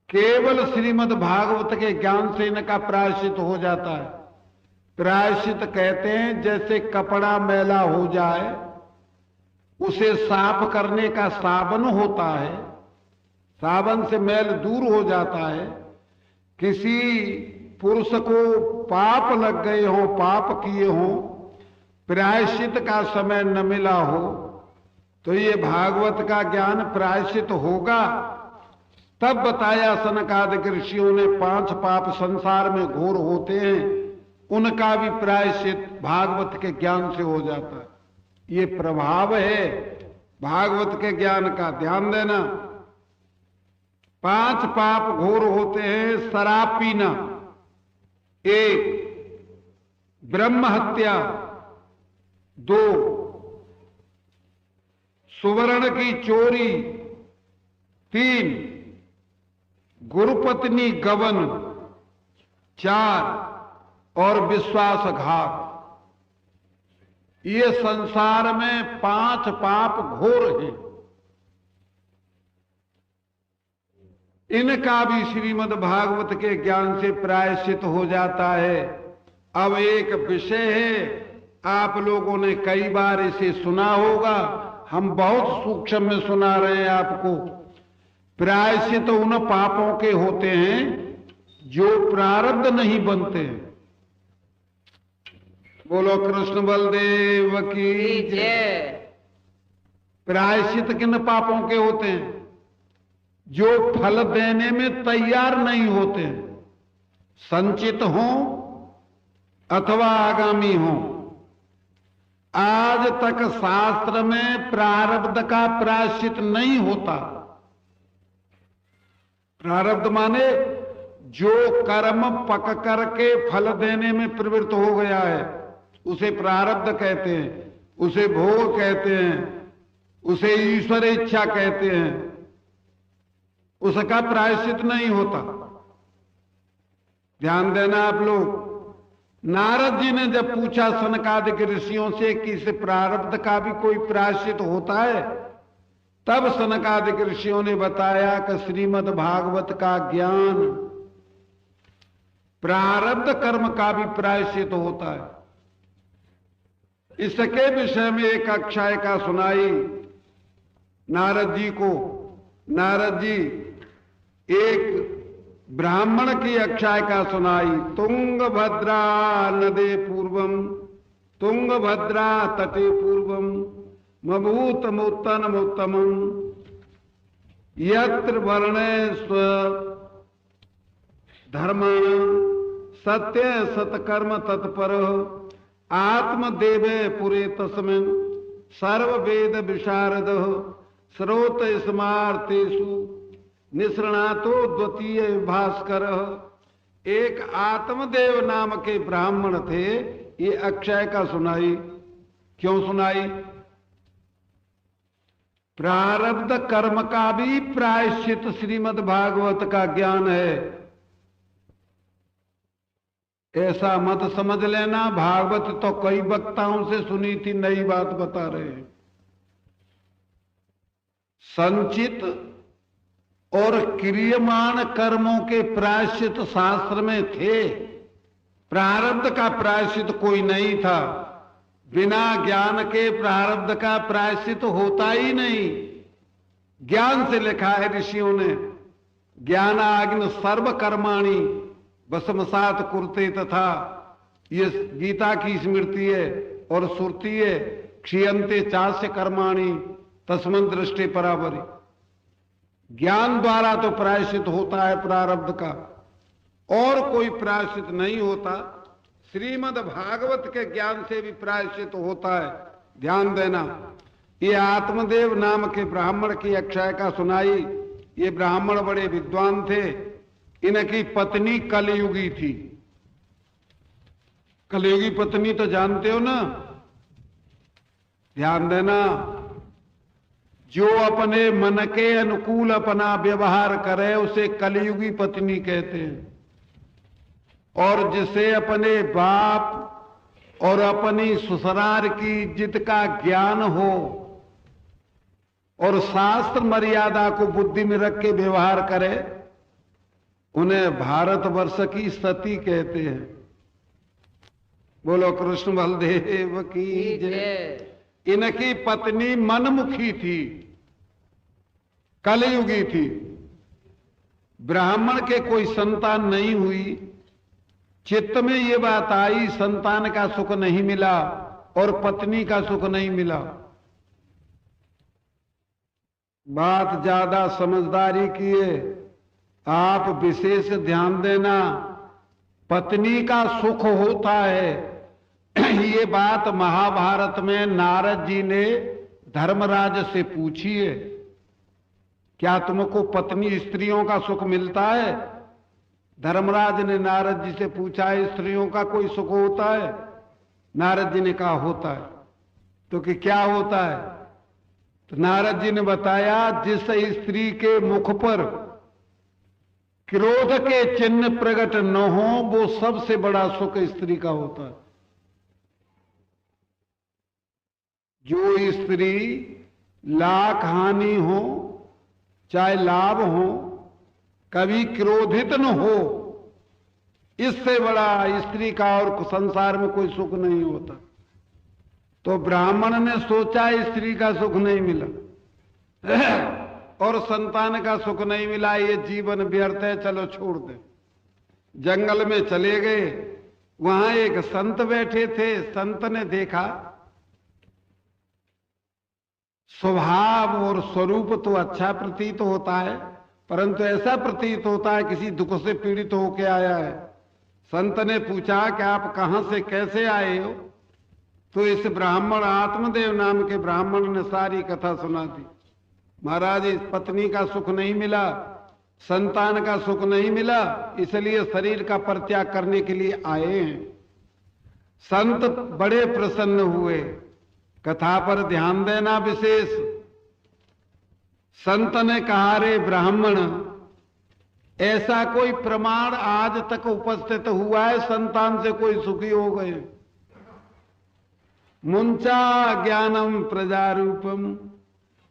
केवल श्रीमद् भागवत के ज्ञान से इनका प्रायश्चित हो जाता है। प्रायश्चित कहते हैं जैसे कपड़ा मैला हो जाए, उसे साफ करने का साबन होता है, साबन से मैल दूर हो जाता है। किसी पुरुष को पाप लग गए हो, पाप किए हो, प्रायश्चित का समय न मिला हो, तो ये भागवत का ज्ञान प्रायश्चित होगा। तब बताया सनकादिक ऋषियों ने 5 पाप संसार में घोर होते हैं, उनका भी प्रायश्चित भागवत के ज्ञान से हो जाता है। ये प्रभाव है भागवत के ज्ञान का, ध्यान देना। 5 पाप घोर होते हैं, शराब पीना 1, ब्रह्म हत्या 2, सुवर्ण की चोरी 3, गुरुपत्नी गबन 4 और विश्वासघात। ये संसार में 5 पाप घोर हैं। इनका भी श्रीमद् भागवत के ज्ञान से प्रायश्चित हो जाता है। अब एक विषय है, आप लोगों ने कई बार इसे सुना होगा, हम बहुत सूक्ष्म में सुना रहे हैं आपको। प्रायश्चित उन पापों के होते हैं जो प्रारब्ध नहीं बनते। बोलो कृष्ण बलदेव की जय। प्रायश्चित किन पापों के होते हैं? जो फल देने में तैयार नहीं होते हैं, संचित हो अथवा आगामी हो। आज तक शास्त्र में प्रारब्ध का प्रायश्चित नहीं होता। प्रारब्ध माने जो कर्म पक करके फल देने में प्रवृत्त हो गया है, उसे प्रारब्ध कहते हैं, उसे भोग कहते हैं, उसे ईश्वर इच्छा कहते हैं। उसका प्रायश्चित नहीं होता। ध्यान देना आप लोग। नारद जी ने जब पूछा सनकादिक ऋषियों से कि इस प्रारब्ध का भी कोई प्रायश्चित होता है, तब सनकादिक ऋषियों ने बताया कि श्रीमद् भागवत का ज्ञान प्रारब्ध कर्म का भी प्रायश्चित होता है। इसके विषय में एक आख्यायिका सुनाई नारद जी को। नारद जी एक ब्राह्मण की आख्यायिका सुनाई। तुंगभद्रा नदे पूर्वम, तुंगभद्रा तटे पूर्वम, मभूतमुत्तनमुत्तमं, यत्र वर्णे स्व धर्म सत्य सत्कर्म तत्पर, आत्मदेवे पुरे तस्मिन् सर्ववेद विशारद, श्रोत स्मार्तेषु निसृणातो द्वितीय भास्कर। एक आत्मदेव नाम के ब्राह्मण थे। ये आख्यायिका सुनाई। क्यों सुनाई? प्रारब्ध कर्म का भी प्रायश्चित श्रीमद् भागवत का ज्ञान है। ऐसा मत समझ लेना भागवत तो कई वक्ताओं से सुनी थी, नई बात बता रहे हैं। संचित और क्रियमाण कर्मों के प्रायश्चित शास्त्र में थे। प्रारब्ध का प्रायश्चित कोई नहीं था। बिना ज्ञान के प्रारब्ध का प्रायश्चित होता ही नहीं। ज्ञान से लिखा है ऋषियों ने। ज्ञानाग्नि सर्व कर्माणि भस्मसात कुरुते तथा, ये गीता की स्मृति है और श्रुति है। क्षीयन्ते चास्य कर्माणि तस्मन् दृष्टि परावरी। ज्ञान द्वारा तो प्रायश्चित होता है प्रारब्ध का, और कोई प्रायश्चित नहीं होता। श्रीमद् भागवत के ज्ञान से भी प्रायश्चित होता है। ध्यान देना, ये आत्मदेव नाम के ब्राह्मण की अक्षय का सुनाई। ये ब्राह्मण बड़े विद्वान थे। इनकी पत्नी कलयुगी थी। कलयुगी पत्नी तो जानते हो ना? ध्यान देना, जो अपने मन के अनुकूल अपना व्यवहार करे उसे कलयुगी पत्नी कहते हैं। और जिसे अपने बाप और अपनी ससुराल की इज्जत का ज्ञान हो और शास्त्र मर्यादा को बुद्धि में रख के व्यवहार करे, उन्हें भारतवर्ष की सती कहते हैं। बोलो कृष्ण बलदेव की जय। इनकी पत्नी मनमुखी थी, कलयुगी थी। ब्राह्मण के कोई संतान नहीं हुई। चित्त में ये बात आई, संतान का सुख नहीं मिला और पत्नी का सुख नहीं मिला। बात ज्यादा समझदारी की है, आप विशेष ध्यान देना। पत्नी का सुख होता है, ये बात महाभारत में नारद जी ने धर्मराज से पूछी है। क्या तुमको पत्नी स्त्रियों का सुख मिलता है? धर्मराज ने नारद जी से पूछा, स्त्रियों का कोई सुख होता है? नारद जी ने कहा होता है। तो कि क्या होता है? तो नारद जी ने बताया, जिस स्त्री के मुख पर क्रोध के चिन्ह प्रकट न हो, वो सबसे बड़ा सुख स्त्री का होता है। जो स्त्री लाख हानि हो चाहे लाभ हो, कभी क्रोधित न हो, इससे बड़ा स्त्री का और संसार में कोई सुख नहीं होता। तो ब्राह्मण ने सोचा स्त्री का सुख नहीं मिला और संतान का सुख नहीं मिला, ये जीवन व्यर्थ है, चलो छोड़ दे। जंगल में चले गए। वहां एक संत बैठे थे। संत ने देखा स्वभाव और स्वरूप तो अच्छा प्रतीत होता है, परंतु ऐसा प्रतीत होता है किसी दुख से पीड़ित होकर आया है। संत ने पूछा कि आप कहां से कैसे आए हो? तो इस ब्राह्मण, आत्मदेव नाम के ब्राह्मण ने सारी कथा सुना दी। महाराज, इस पत्नी का सुख नहीं मिला, संतान का सुख नहीं मिला, इसलिए शरीर का परित्याग करने के लिए आए हैं। संत बड़े प्रसन्न हुए। कथा पर ध्यान देना विशेष। संत ने कहा, रे ब्राह्मण, ऐसा कोई प्रमाण आज तक उपस्थित हुआ है संतान से कोई सुखी हो गए? मुंचा ज्ञानम प्रजारूपम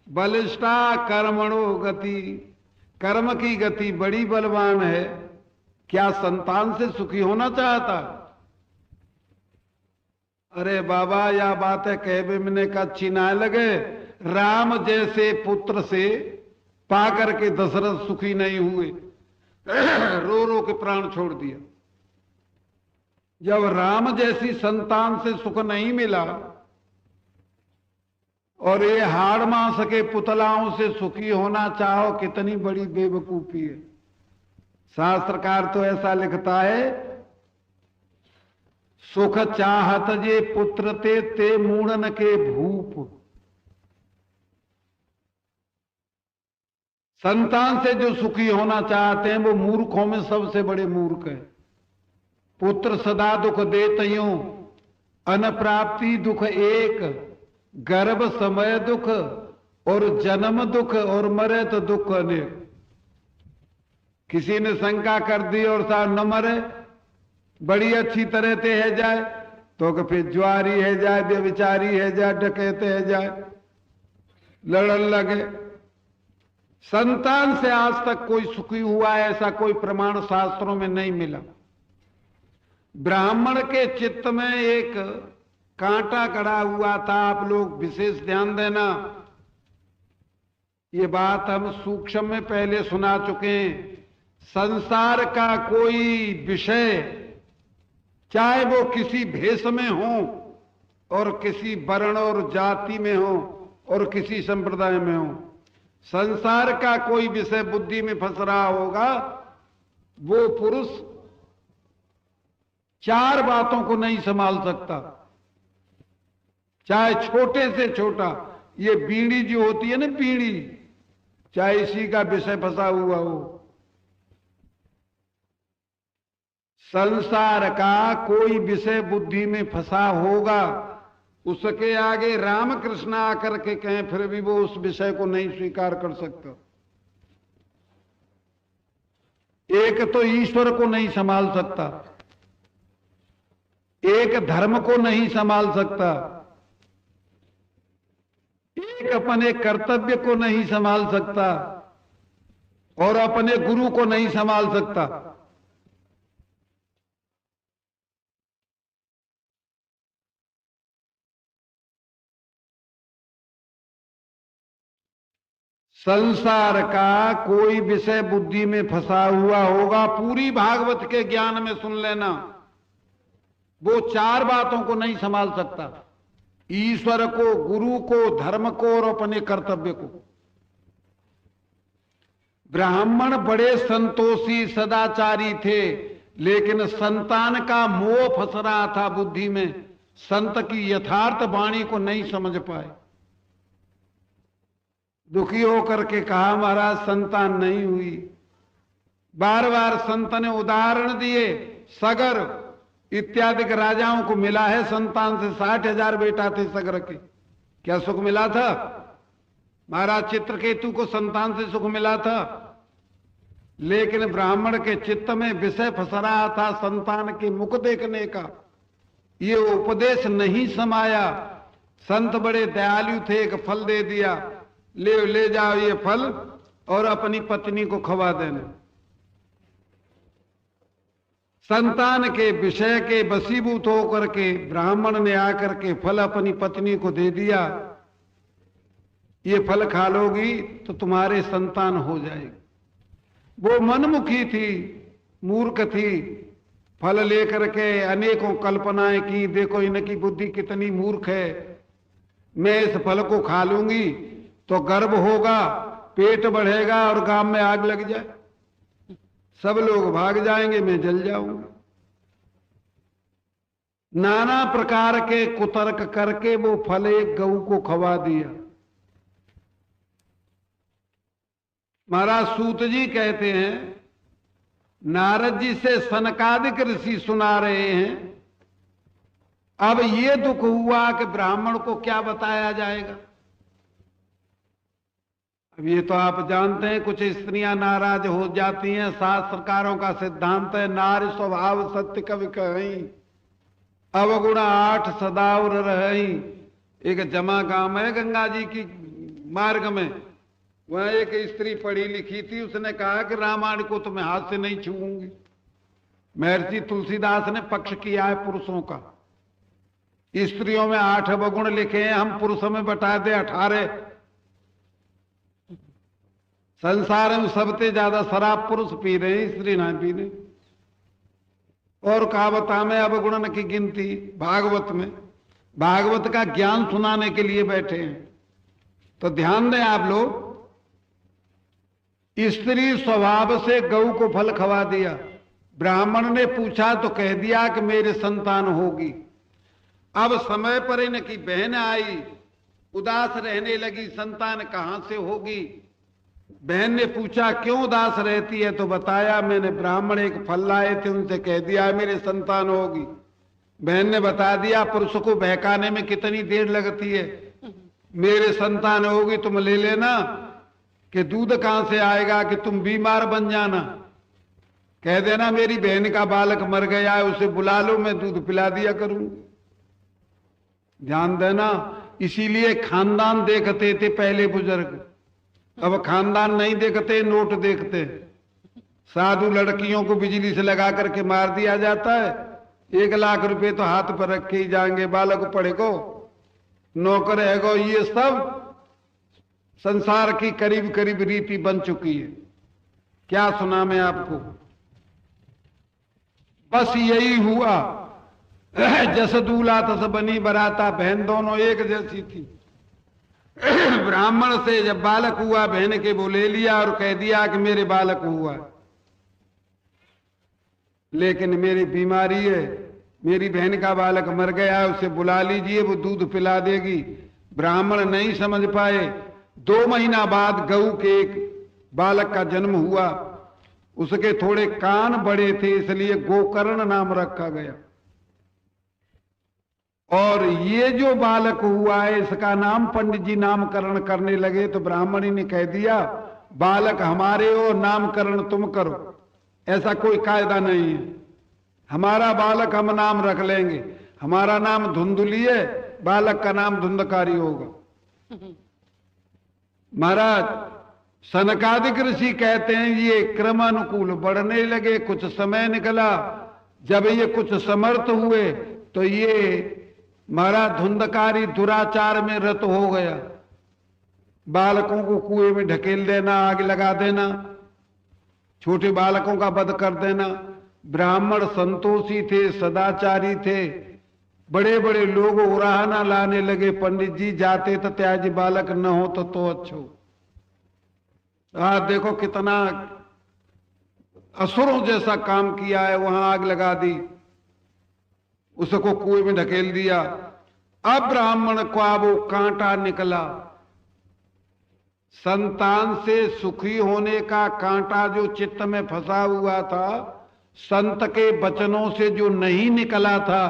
बलिष्ठा कर्मणो गति। कर्म की गति बड़ी बलवान है। क्या संतान से सुखी होना चाहता? अरे बाबा, यह बात है कहवे मैंने का अच्छी ना लगे। राम जैसे पुत्र से पाकर के दशरथ सुखी नहीं हुए, रो रो के प्राण छोड़ दिया। जब राम जैसी संतान से सुख नहीं मिला और ये हाड़ मांस के पुतलाओं से सुखी होना चाहो, कितनी बड़ी बेवकूफी है। शास्त्रकार तो ऐसा लिखता है, सुख चाहत जे पुत्र ते मूढ़न के भूप। संतान से जो सुखी होना चाहते हैं वो मूर्खों में सबसे बड़े मूर्ख है। पुत्र सदा दुख देते यूं, अनप्राप्ति दुख एक, गर्भ समय दुख और जन्म दुख और मरे तो दुख अनेक। किसी ने शंका कर दी और साहब न मरे, बड़ी अच्छी तरह से है जाए, तो कि फिर ज्वारी है जाए, व्यभिचारी है जाए, डकैते है जाए, लड़न लगे। संतान से आज तक कोई सुखी हुआ है ऐसा कोई प्रमाण शास्त्रों में नहीं मिला। ब्राह्मण के चित्त में एक कांटा गड़ा हुआ था। आप लोग विशेष ध्यान देना। ये बात हम सूक्ष्म में पहले सुना चुके हैं। संसार का कोई विषय, चाहे वो किसी भेष में हो और किसी वर्ण और जाति में हो और किसी संप्रदाय में हो, संसार का कोई विषय बुद्धि में फंस रहा होगा, वो पुरुष चार बातों को नहीं संभाल सकता। चाहे छोटे से छोटा, ये बीड़ी जो होती है ना, बीड़ी, चाहे इसी का विषय फंसा हुआ हो। संसार का कोई विषय बुद्धि में फंसा होगा, उसके आगे रामकृष्ण आकर के कहें, फिर भी वो उस विषय को नहीं स्वीकार कर सकता। एक तो ईश्वर को नहीं संभाल सकता, एक धर्म को नहीं संभाल सकता, एक अपने कर्तव्य को नहीं संभाल सकता और अपने गुरु को नहीं संभाल सकता। संसार का कोई विषय बुद्धि में फंसा हुआ होगा, पूरी भागवत के ज्ञान में सुन लेना, वो चार बातों को नहीं संभाल सकता। ईश्वर को, गुरु को, धर्म को और अपने कर्तव्य को। ब्राह्मण बड़े संतोषी सदाचारी थे, लेकिन संतान का मोह फंस रहा था बुद्धि में, संत की यथार्थ वाणी को नहीं समझ पाए। दुखी होकर के कहा, महाराज संतान नहीं हुई। बार बार संत ने उदाहरण दिए, सगर इत्यादि के राजाओं को मिला है संतान से, 60,000 बेटा थे सगर के, क्या सुख मिला था? महाराज चित्रकेतु को संतान से सुख मिला था, लेकिन ब्राह्मण के चित्त में विषय फंस रहा था संतान के मुख देखने का। ये उपदेश नहीं समाया। संत बड़े दयालु थे, एक फल दे दिया, ले जाओ ये फल और अपनी पत्नी को खवा देना। संतान के विषय के वशीभूत होकर के ब्राह्मण ने आकर के फल अपनी पत्नी को दे दिया, ये फल खा लोगी तो तुम्हारे संतान हो जाएगी। वो मनमुखी थी, मूर्ख थी, फल लेकर के अनेकों कल्पनाएं की, देखो इनकी बुद्धि कितनी मूर्ख है, मैं इस फल को खा लूंगी तो गर्भ होगा, पेट बढ़ेगा और गांव में आग लग जाए, सब लोग भाग जाएंगे, मैं जल जाऊंगा। नाना प्रकार के कुतर्क करके वो फल एक गऊ को खवा दिया। महाराज सूत जी कहते हैं, नारद जी से सनकादिक ऋषि सुना रहे हैं, अब ये दुख हुआ कि ब्राह्मण को क्या बताया जाएगा। अब ये तो आप जानते हैं, कुछ स्त्रियां नाराज हो जाती हैं। शास्त्रकारों का सिद्धांत है, नारी स्वभाव सत्य कवि कहीं, अवगुण 8 सदाउर रही। एक जमा गांव है गंगा जी की मार्ग में, वह एक स्त्री पढ़ी लिखी थी, उसने कहा कि रामायण को तो मैं हाथ से नहीं छूऊंगी। महर्षि तुलसीदास ने पक्ष किया है पुरुषों का, स्त्रियों में 8 अवगुण लिखे हैं, हम पुरुषों में बता दे 18। संसार में सबसे ज्यादा शराब पुरुष पी रहे हैं, स्त्री ना पी रहे। और कहावता में अवगुणन की गिनती भागवत में, भागवत का ज्ञान सुनाने के लिए बैठे हैं। तो ध्यान दें आप लोग, स्त्री स्वभाव से गऊ को फल खवा दिया। ब्राह्मण ने पूछा तो कह दिया कि मेरे संतान होगी। अब समय पर इनकी बहन आई, उदास रहने लगी, संतान कहां से होगी। बहन ने पूछा क्यों उदास रहती है, तो बताया मैंने ब्राह्मण एक फल लाए थे, उनसे कह दिया मेरे संतान होगी। बहन ने बता दिया पुरुष को बहकाने में कितनी देर लगती है, मेरे संतान होगी तुम ले लेना, कि दूध कहां से आएगा कि तुम बीमार बन जाना। कह देना मेरी बहन का बालक मर गया है, उसे बुला लो, मैं दूध पिला दिया करूं। ध्यान देना, इसीलिए खानदान देखते थे पहले बुजुर्ग, अब खानदान नहीं देखते, नोट देखते। साधु लड़कियों को बिजली से लगा करके मार दिया जाता है, 1 लाख रुपए तो हाथ पर रखे ही जाएंगे, बालक पढ़े को, नौकर है को, ये सब संसार की करीब करीब रीति बन चुकी है। क्या सुना मैं आपको? बस यही हुआ, जस दूल्हा तस बनी बराता, बहन दोनों एक जैसी थी। ब्राह्मण से जब बालक हुआ, बहन के वो ले लिया और कह दिया कि मेरे बालक हुआ, लेकिन मेरी बीमारी है, मेरी बहन का बालक मर गया, उसे बुला लीजिए, वो दूध पिला देगी। ब्राह्मण नहीं समझ पाए। 2 महीना बाद गऊ के एक बालक का जन्म हुआ। उसके थोड़े कान बड़े थे, इसलिए गोकर्ण नाम रखा गया। और ये जो बालक हुआ है, इसका नाम पंडित जी नामकरण करने लगे तो ब्राह्मणी ने कह दिया, बालक हमारे हो, नामकरण तुम करो। ऐसा कोई कायदा नहीं है, हमारा बालक हम नाम रख लेंगे। हमारा नाम धुंधुली है, बालक का नाम धुंधकारी होगा। महाराज सनकादिक ऋषि कहते हैं ये क्रमानुकूल बढ़ने लगे। कुछ समय निकला, जब ये कुछ समर्थ हुए तो ये महाराज धुंधकारी दुराचार में रत हो गया। बालकों को कुएं में ढकेल देना, आग लगा देना, छोटे बालकों का वध कर देना। ब्राह्मण संतोषी थे, सदाचारी थे, बड़े बड़े लोग उराहना लाने लगे, पंडित जी जाते तो त्याजी बालक न हो तो अच्छो। देखो कितना असुरों जैसा काम किया है, वहां आग लगा दी, उसको कुएं में ढकेल दिया। अब ब्राह्मण को वो कांटा निकला, संतान से सुखी होने का कांटा जो चित्त में फंसा हुआ था, संत के वचनों से जो नहीं निकला था,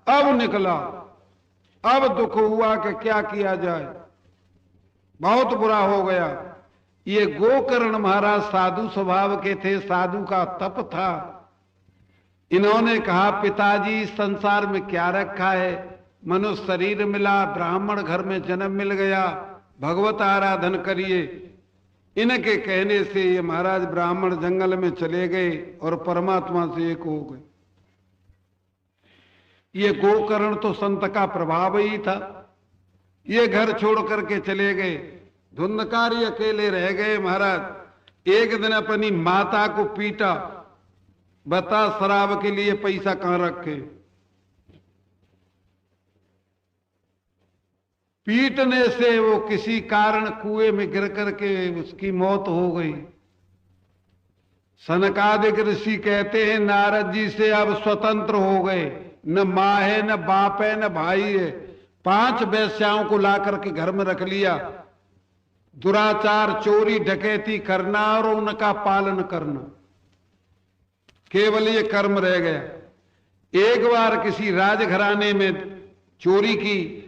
अब निकला। अब दुख हुआ कि क्या किया जाए, बहुत बुरा हो गया। ये गोकर्ण महाराज साधु स्वभाव के थे, साधु का तप था। इन्होंने कहा, पिताजी संसार में क्या रखा है, मनुष्य शरीर मिला, ब्राह्मण घर में जन्म मिल गया, भगवत आराधन करिए। इनके कहने से ये महाराज ब्राह्मण जंगल में चले गए और परमात्मा से एक हो गए। ये गोकर्ण तो संत का प्रभाव ही था। ये घर छोड़ करके चले गए, धुंधकारी अकेले रह गए। महाराज एक दिन अपनी माता को पीटा, बता शराब के लिए पैसा कहां रखे। पीटने से वो किसी कारण कुएं में गिर करके उसकी मौत हो गई। सनकादिक ऋषि कहते हैं नारद जी से अब स्वतंत्र हो गए, न माँ है, न बाप है, न भाई है। 5 वेश्याओं को ला करके घर में रख लिया, दुराचार चोरी डकैती करना और उनका पालन करना, केवल ये कर्म रह गया। एक बार किसी राजघराने में चोरी की,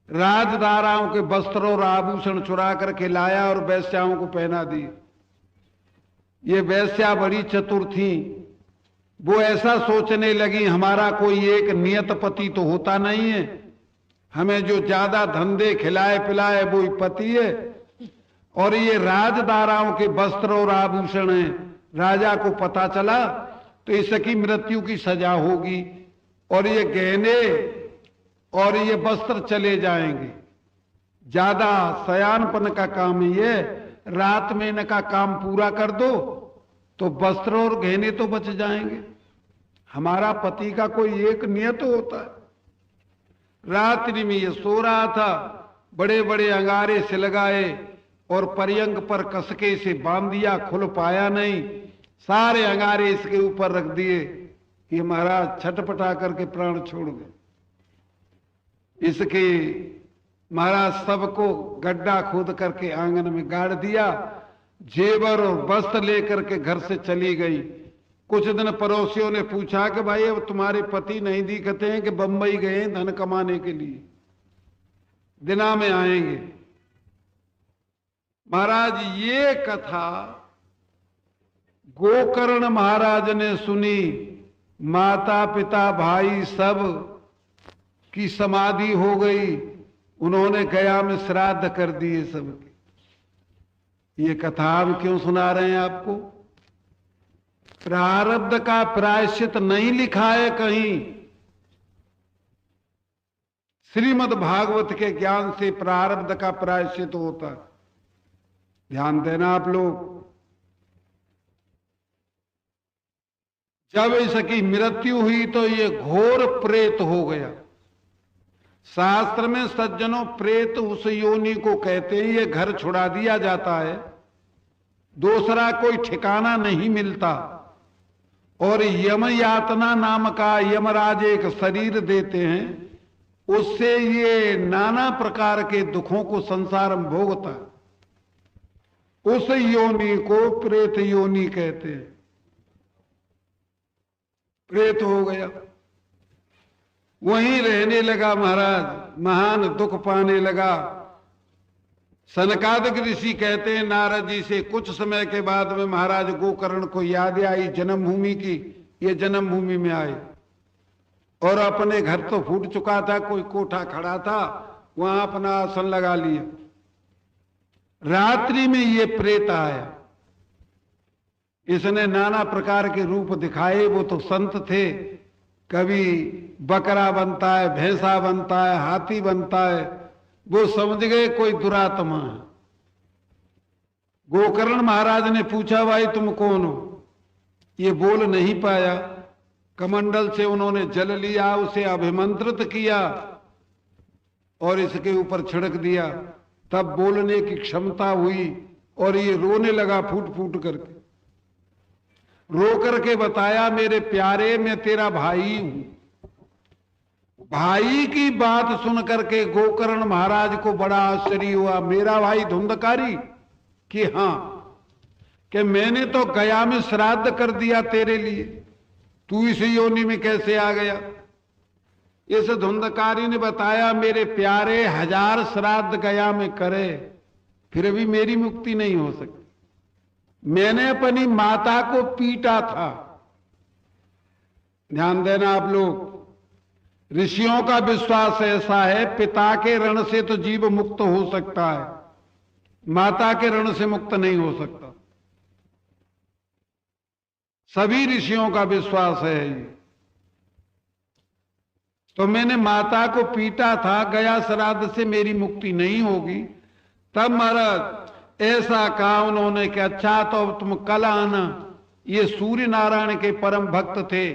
राजदाराओं के वस्त्र और आभूषण चुरा करके लाया और वेश्याओं को पहना दी। ये वेश्या बड़ी चतुर थी, वो ऐसा सोचने लगी हमारा कोई एक नियत पति तो होता नहीं है, हमें जो ज्यादा धंधे खिलाए पिलाए वो ही पति है, और ये राजदाराओं के वस्त्र और आभूषण हैं, राजा को पता चला तो इसकी मृत्यु की सजा होगी और ये गहने और ये वस्त्र चले जाएंगे। ज्यादा सयानपन का काम ये, रात में इनका काम पूरा कर दो तो वस्त्र और गहने तो बच जाएंगे। हमारा पति का कोई एक नियत होता है। रात्रि में ये सो रहा था, बड़े बड़े अंगारे से लगाए और पर्यंक पर कसके से बांध दिया, खुल पाया नहीं, सारे अंगारे इसके ऊपर रख दिए। ये महाराज छटपटा करके प्राण छोड़ गए। इसके महाराज सबको गड्ढा खोद करके आंगन में गाड़ दिया, जेवर और वस्त्र लेकर के घर से चली गई। कुछ दिन पड़ोसियों ने पूछा कि भाई अब तुम्हारे पति नहीं दिखते हैं कि बंबई गए धन कमाने के लिए, दिना में आएंगे। महाराज ये कथा गोकर्ण महाराज ने सुनी, माता पिता भाई सब की समाधि हो गई, उन्होंने गया में श्राद्ध कर दिए सबके। ये कथा हम क्यों सुना रहे हैं आपको? प्रारब्ध का प्रायश्चित नहीं लिखा है कहीं। श्रीमद् भागवत के ज्ञान से प्रारब्ध का प्रायश्चित होता है। ध्यान देना आप लोग। जब इसकी मृत्यु हुई तो ये घोर प्रेत हो गया। शास्त्र में सज्जनों प्रेत उस योनि को कहते हैं, ये घर छुड़ा दिया जाता है, दूसरा कोई ठिकाना नहीं मिलता। और यम यातना नाम का यमराज एक शरीर देते हैं, उससे ये नाना प्रकार के दुखों को संसार में भोगता है। उस योनि को प्रेत योनि कहते हैं। प्रेत हो गया, वहीं रहने लगा महाराज, महान दुख पाने लगा। सनकादिक ऋषि कहते हैं नारद जी से कुछ समय के बाद में महाराज गोकर्ण को याद आई जन्मभूमि की। ये जन्मभूमि में आए और अपने घर तो फूट चुका था, कोई कोठा खड़ा था, वहां अपना आसन लगा लिया। रात्रि में ये प्रेत आया, इसने नाना प्रकार के रूप दिखाए। वो तो संत थे, कभी बकरा बनता है, भैंसा बनता है, हाथी बनता है। वो समझ गए कोई दुरात्मा है। गोकर्ण महाराज ने पूछा भाई तुम कौन हो? ये बोल नहीं पाया। कमंडल से उन्होंने जल लिया, उसे अभिमंत्रित किया और इसके ऊपर छिड़क दिया। तब बोलने की क्षमता हुई और ये रोने लगा फूट फूट करके। रो करके बताया मेरे प्यारे मैं तेरा भाई हूं। भाई की बात सुन करके गोकर्ण महाराज को बड़ा आश्चर्य हुआ। मेरा भाई धुंधकारी? कि हां, कि मैंने तो गया में श्राद्ध कर दिया तेरे लिए, तू इस योनि में कैसे आ गया? इस धुंधकारी ने बताया मेरे प्यारे 1000 श्राद्ध गया में करे, फिर भी मेरी मुक्ति नहीं हो सकती। मैंने अपनी माता को पीटा था। ध्यान देना आप लोग, ऋषियों का विश्वास ऐसा है पिता के ऋण से तो जीव मुक्त हो सकता है, माता के ऋण से मुक्त नहीं हो सकता। सभी ऋषियों का विश्वास है ये। तो मैंने माता को पीटा था, गया श्राद्ध से मेरी मुक्ति नहीं होगी। तब महाराज ऐसा कहा उन्होंने कि अच्छा तो अब तुम कल आना। ये सूर्य नारायण के परम भक्त थे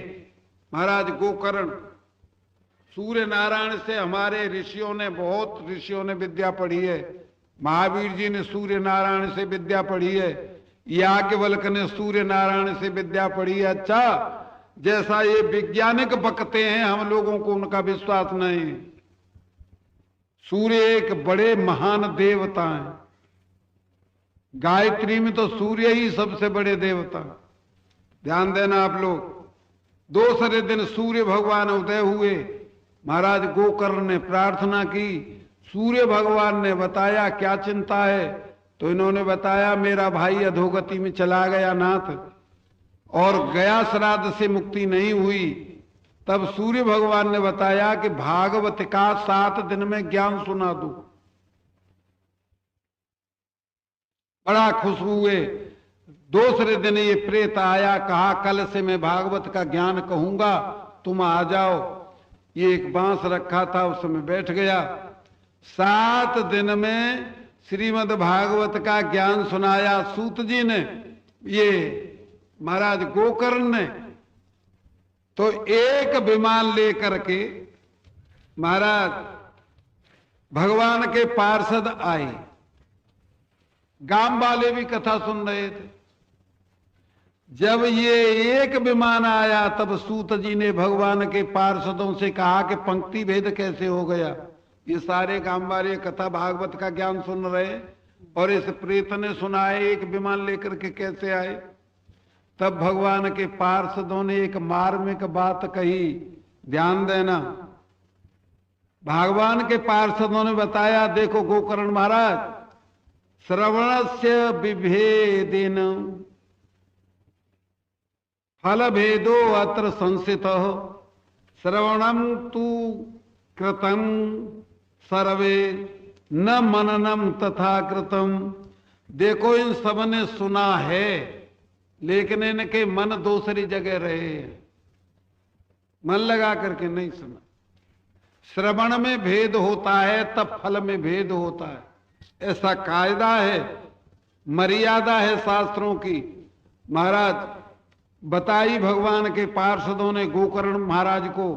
महाराज गोकर्ण। सूर्य नारायण से हमारे ऋषियों ने, बहुत ऋषियों ने विद्या पढ़ी है। महावीर जी ने सूर्य नारायण से विद्या पढ़ी है, याज्ञवल्क्य ने सूर्य नारायण से विद्या पढ़ी है। अच्छा, जैसा ये वैज्ञानिक बकते हैं, हम लोगों को उनका विश्वास नहीं। सूर्य एक बड़े महान देवता हैं। गायत्री में तो सूर्य ही सबसे बड़े देवता। ध्यान देना आप लोग। दूसरे दिन सूर्य भगवान उदय हुए। महाराज गोकर्ण ने प्रार्थना की। सूर्य भगवान ने बताया क्या चिंता है? तो इन्होंने बताया मेरा भाई अधोगति में चला गया नाथ, और गया श्राद्ध से मुक्ति नहीं हुई। तब सूर्य भगवान ने बताया कि भागवत का 7 दिन में ज्ञान सुना दूं। बड़ा खुश हुए। दूसरे दिन ये प्रेत आया, कहा कल से मैं भागवत का ज्ञान कहूंगा, तुम आ जाओ। ये एक बांस रखा था, उसमें बैठ गया। 7 दिन में श्रीमद् भागवत का ज्ञान सुनाया सूत जी ने, ये महाराज गोकर्ण ने। तो एक विमान लेकर के महाराज भगवान के पार्षद आए। गांव वाले भी कथा सुन रहे थे। जब ये एक विमान आया तब सूत जी ने भगवान के पार्षदों से कहा कि पंक्ति भेद कैसे हो गया? ये सारे गांव वाले कथा भागवत का ज्ञान सुन रहे और इस प्रेत ने सुनाए एक विमान लेकर के कैसे आए? तब भगवान के पार्षदों ने एक मार्मिक बात कही। ध्यान देना, भगवान के पार्षदों ने बताया देखो गोकर्ण महाराज, श्रवणस्य विभेदेन फल भेदो अत्र संसितः श्रवणम तु कृतं सर्वे न मननम तथा कृतम। देखो इन सब ने सुना है लेकिन इनके मन दूसरी जगह रहे हैं, मन लगा करके नहीं सुना। श्रवण में भेद होता है तब फल में भेद होता है, ऐसा कायदा है। मर्यादा है शास्त्रों की। महाराज बताई भगवान के पार्षदों ने गोकर्ण महाराज को,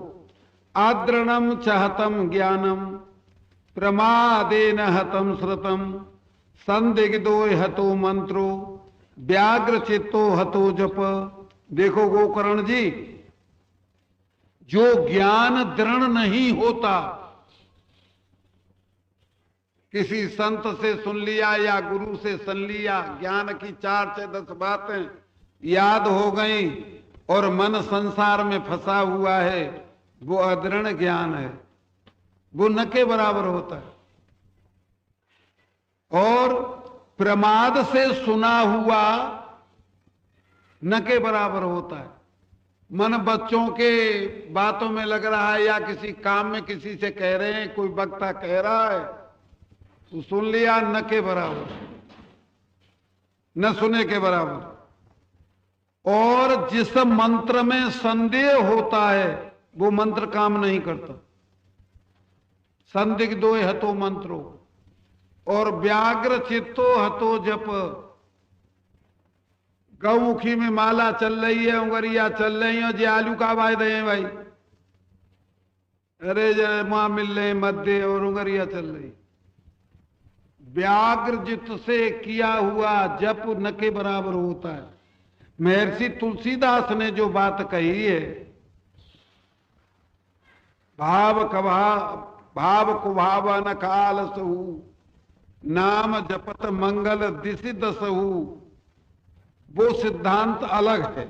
आद्रणम चाहतम ज्ञानम प्रमादेन हतम श्रुतम संदिग्धो हतो मंत्रो व्याग्र चित्तो हतो जप। देखो गोकर्ण जी, जो ज्ञान दृढ़ नहीं होता, किसी संत से सुन लिया या गुरु से सुन लिया, ज्ञान की 4 से 10 बातें याद हो गई और मन संसार में फंसा हुआ है, वो अदृढ़ ज्ञान है, वो न के बराबर होता है। और प्रमाद से सुना हुआ न के बराबर होता है। मन बच्चों के बातों में लग रहा है या किसी काम में किसी से कह रहे हैं, कोई वक्ता कह रहा है तो सुन लिया, न के बराबर, न सुने के बराबर। और जिस मंत्र में संदेह होता है वो मंत्र काम नहीं करता। संदिग्धो हतो मंत्रो और व्याग्र चित्तो हतो जप। गौमुखी में माला चल रही है, उंगरिया चल रही है, जे आलू का बाय दे भाई, अरे जय मां मिल रहे मध्य और उंगरिया चल रही। व्याग्र जित से किया हुआ जप न के बराबर होता है। महर्षि तुलसीदास ने जो बात कही है, भाव कुभाव न काल सहु नाम जपत मंगल दिशि दसहु, वो सिद्धांत अलग है।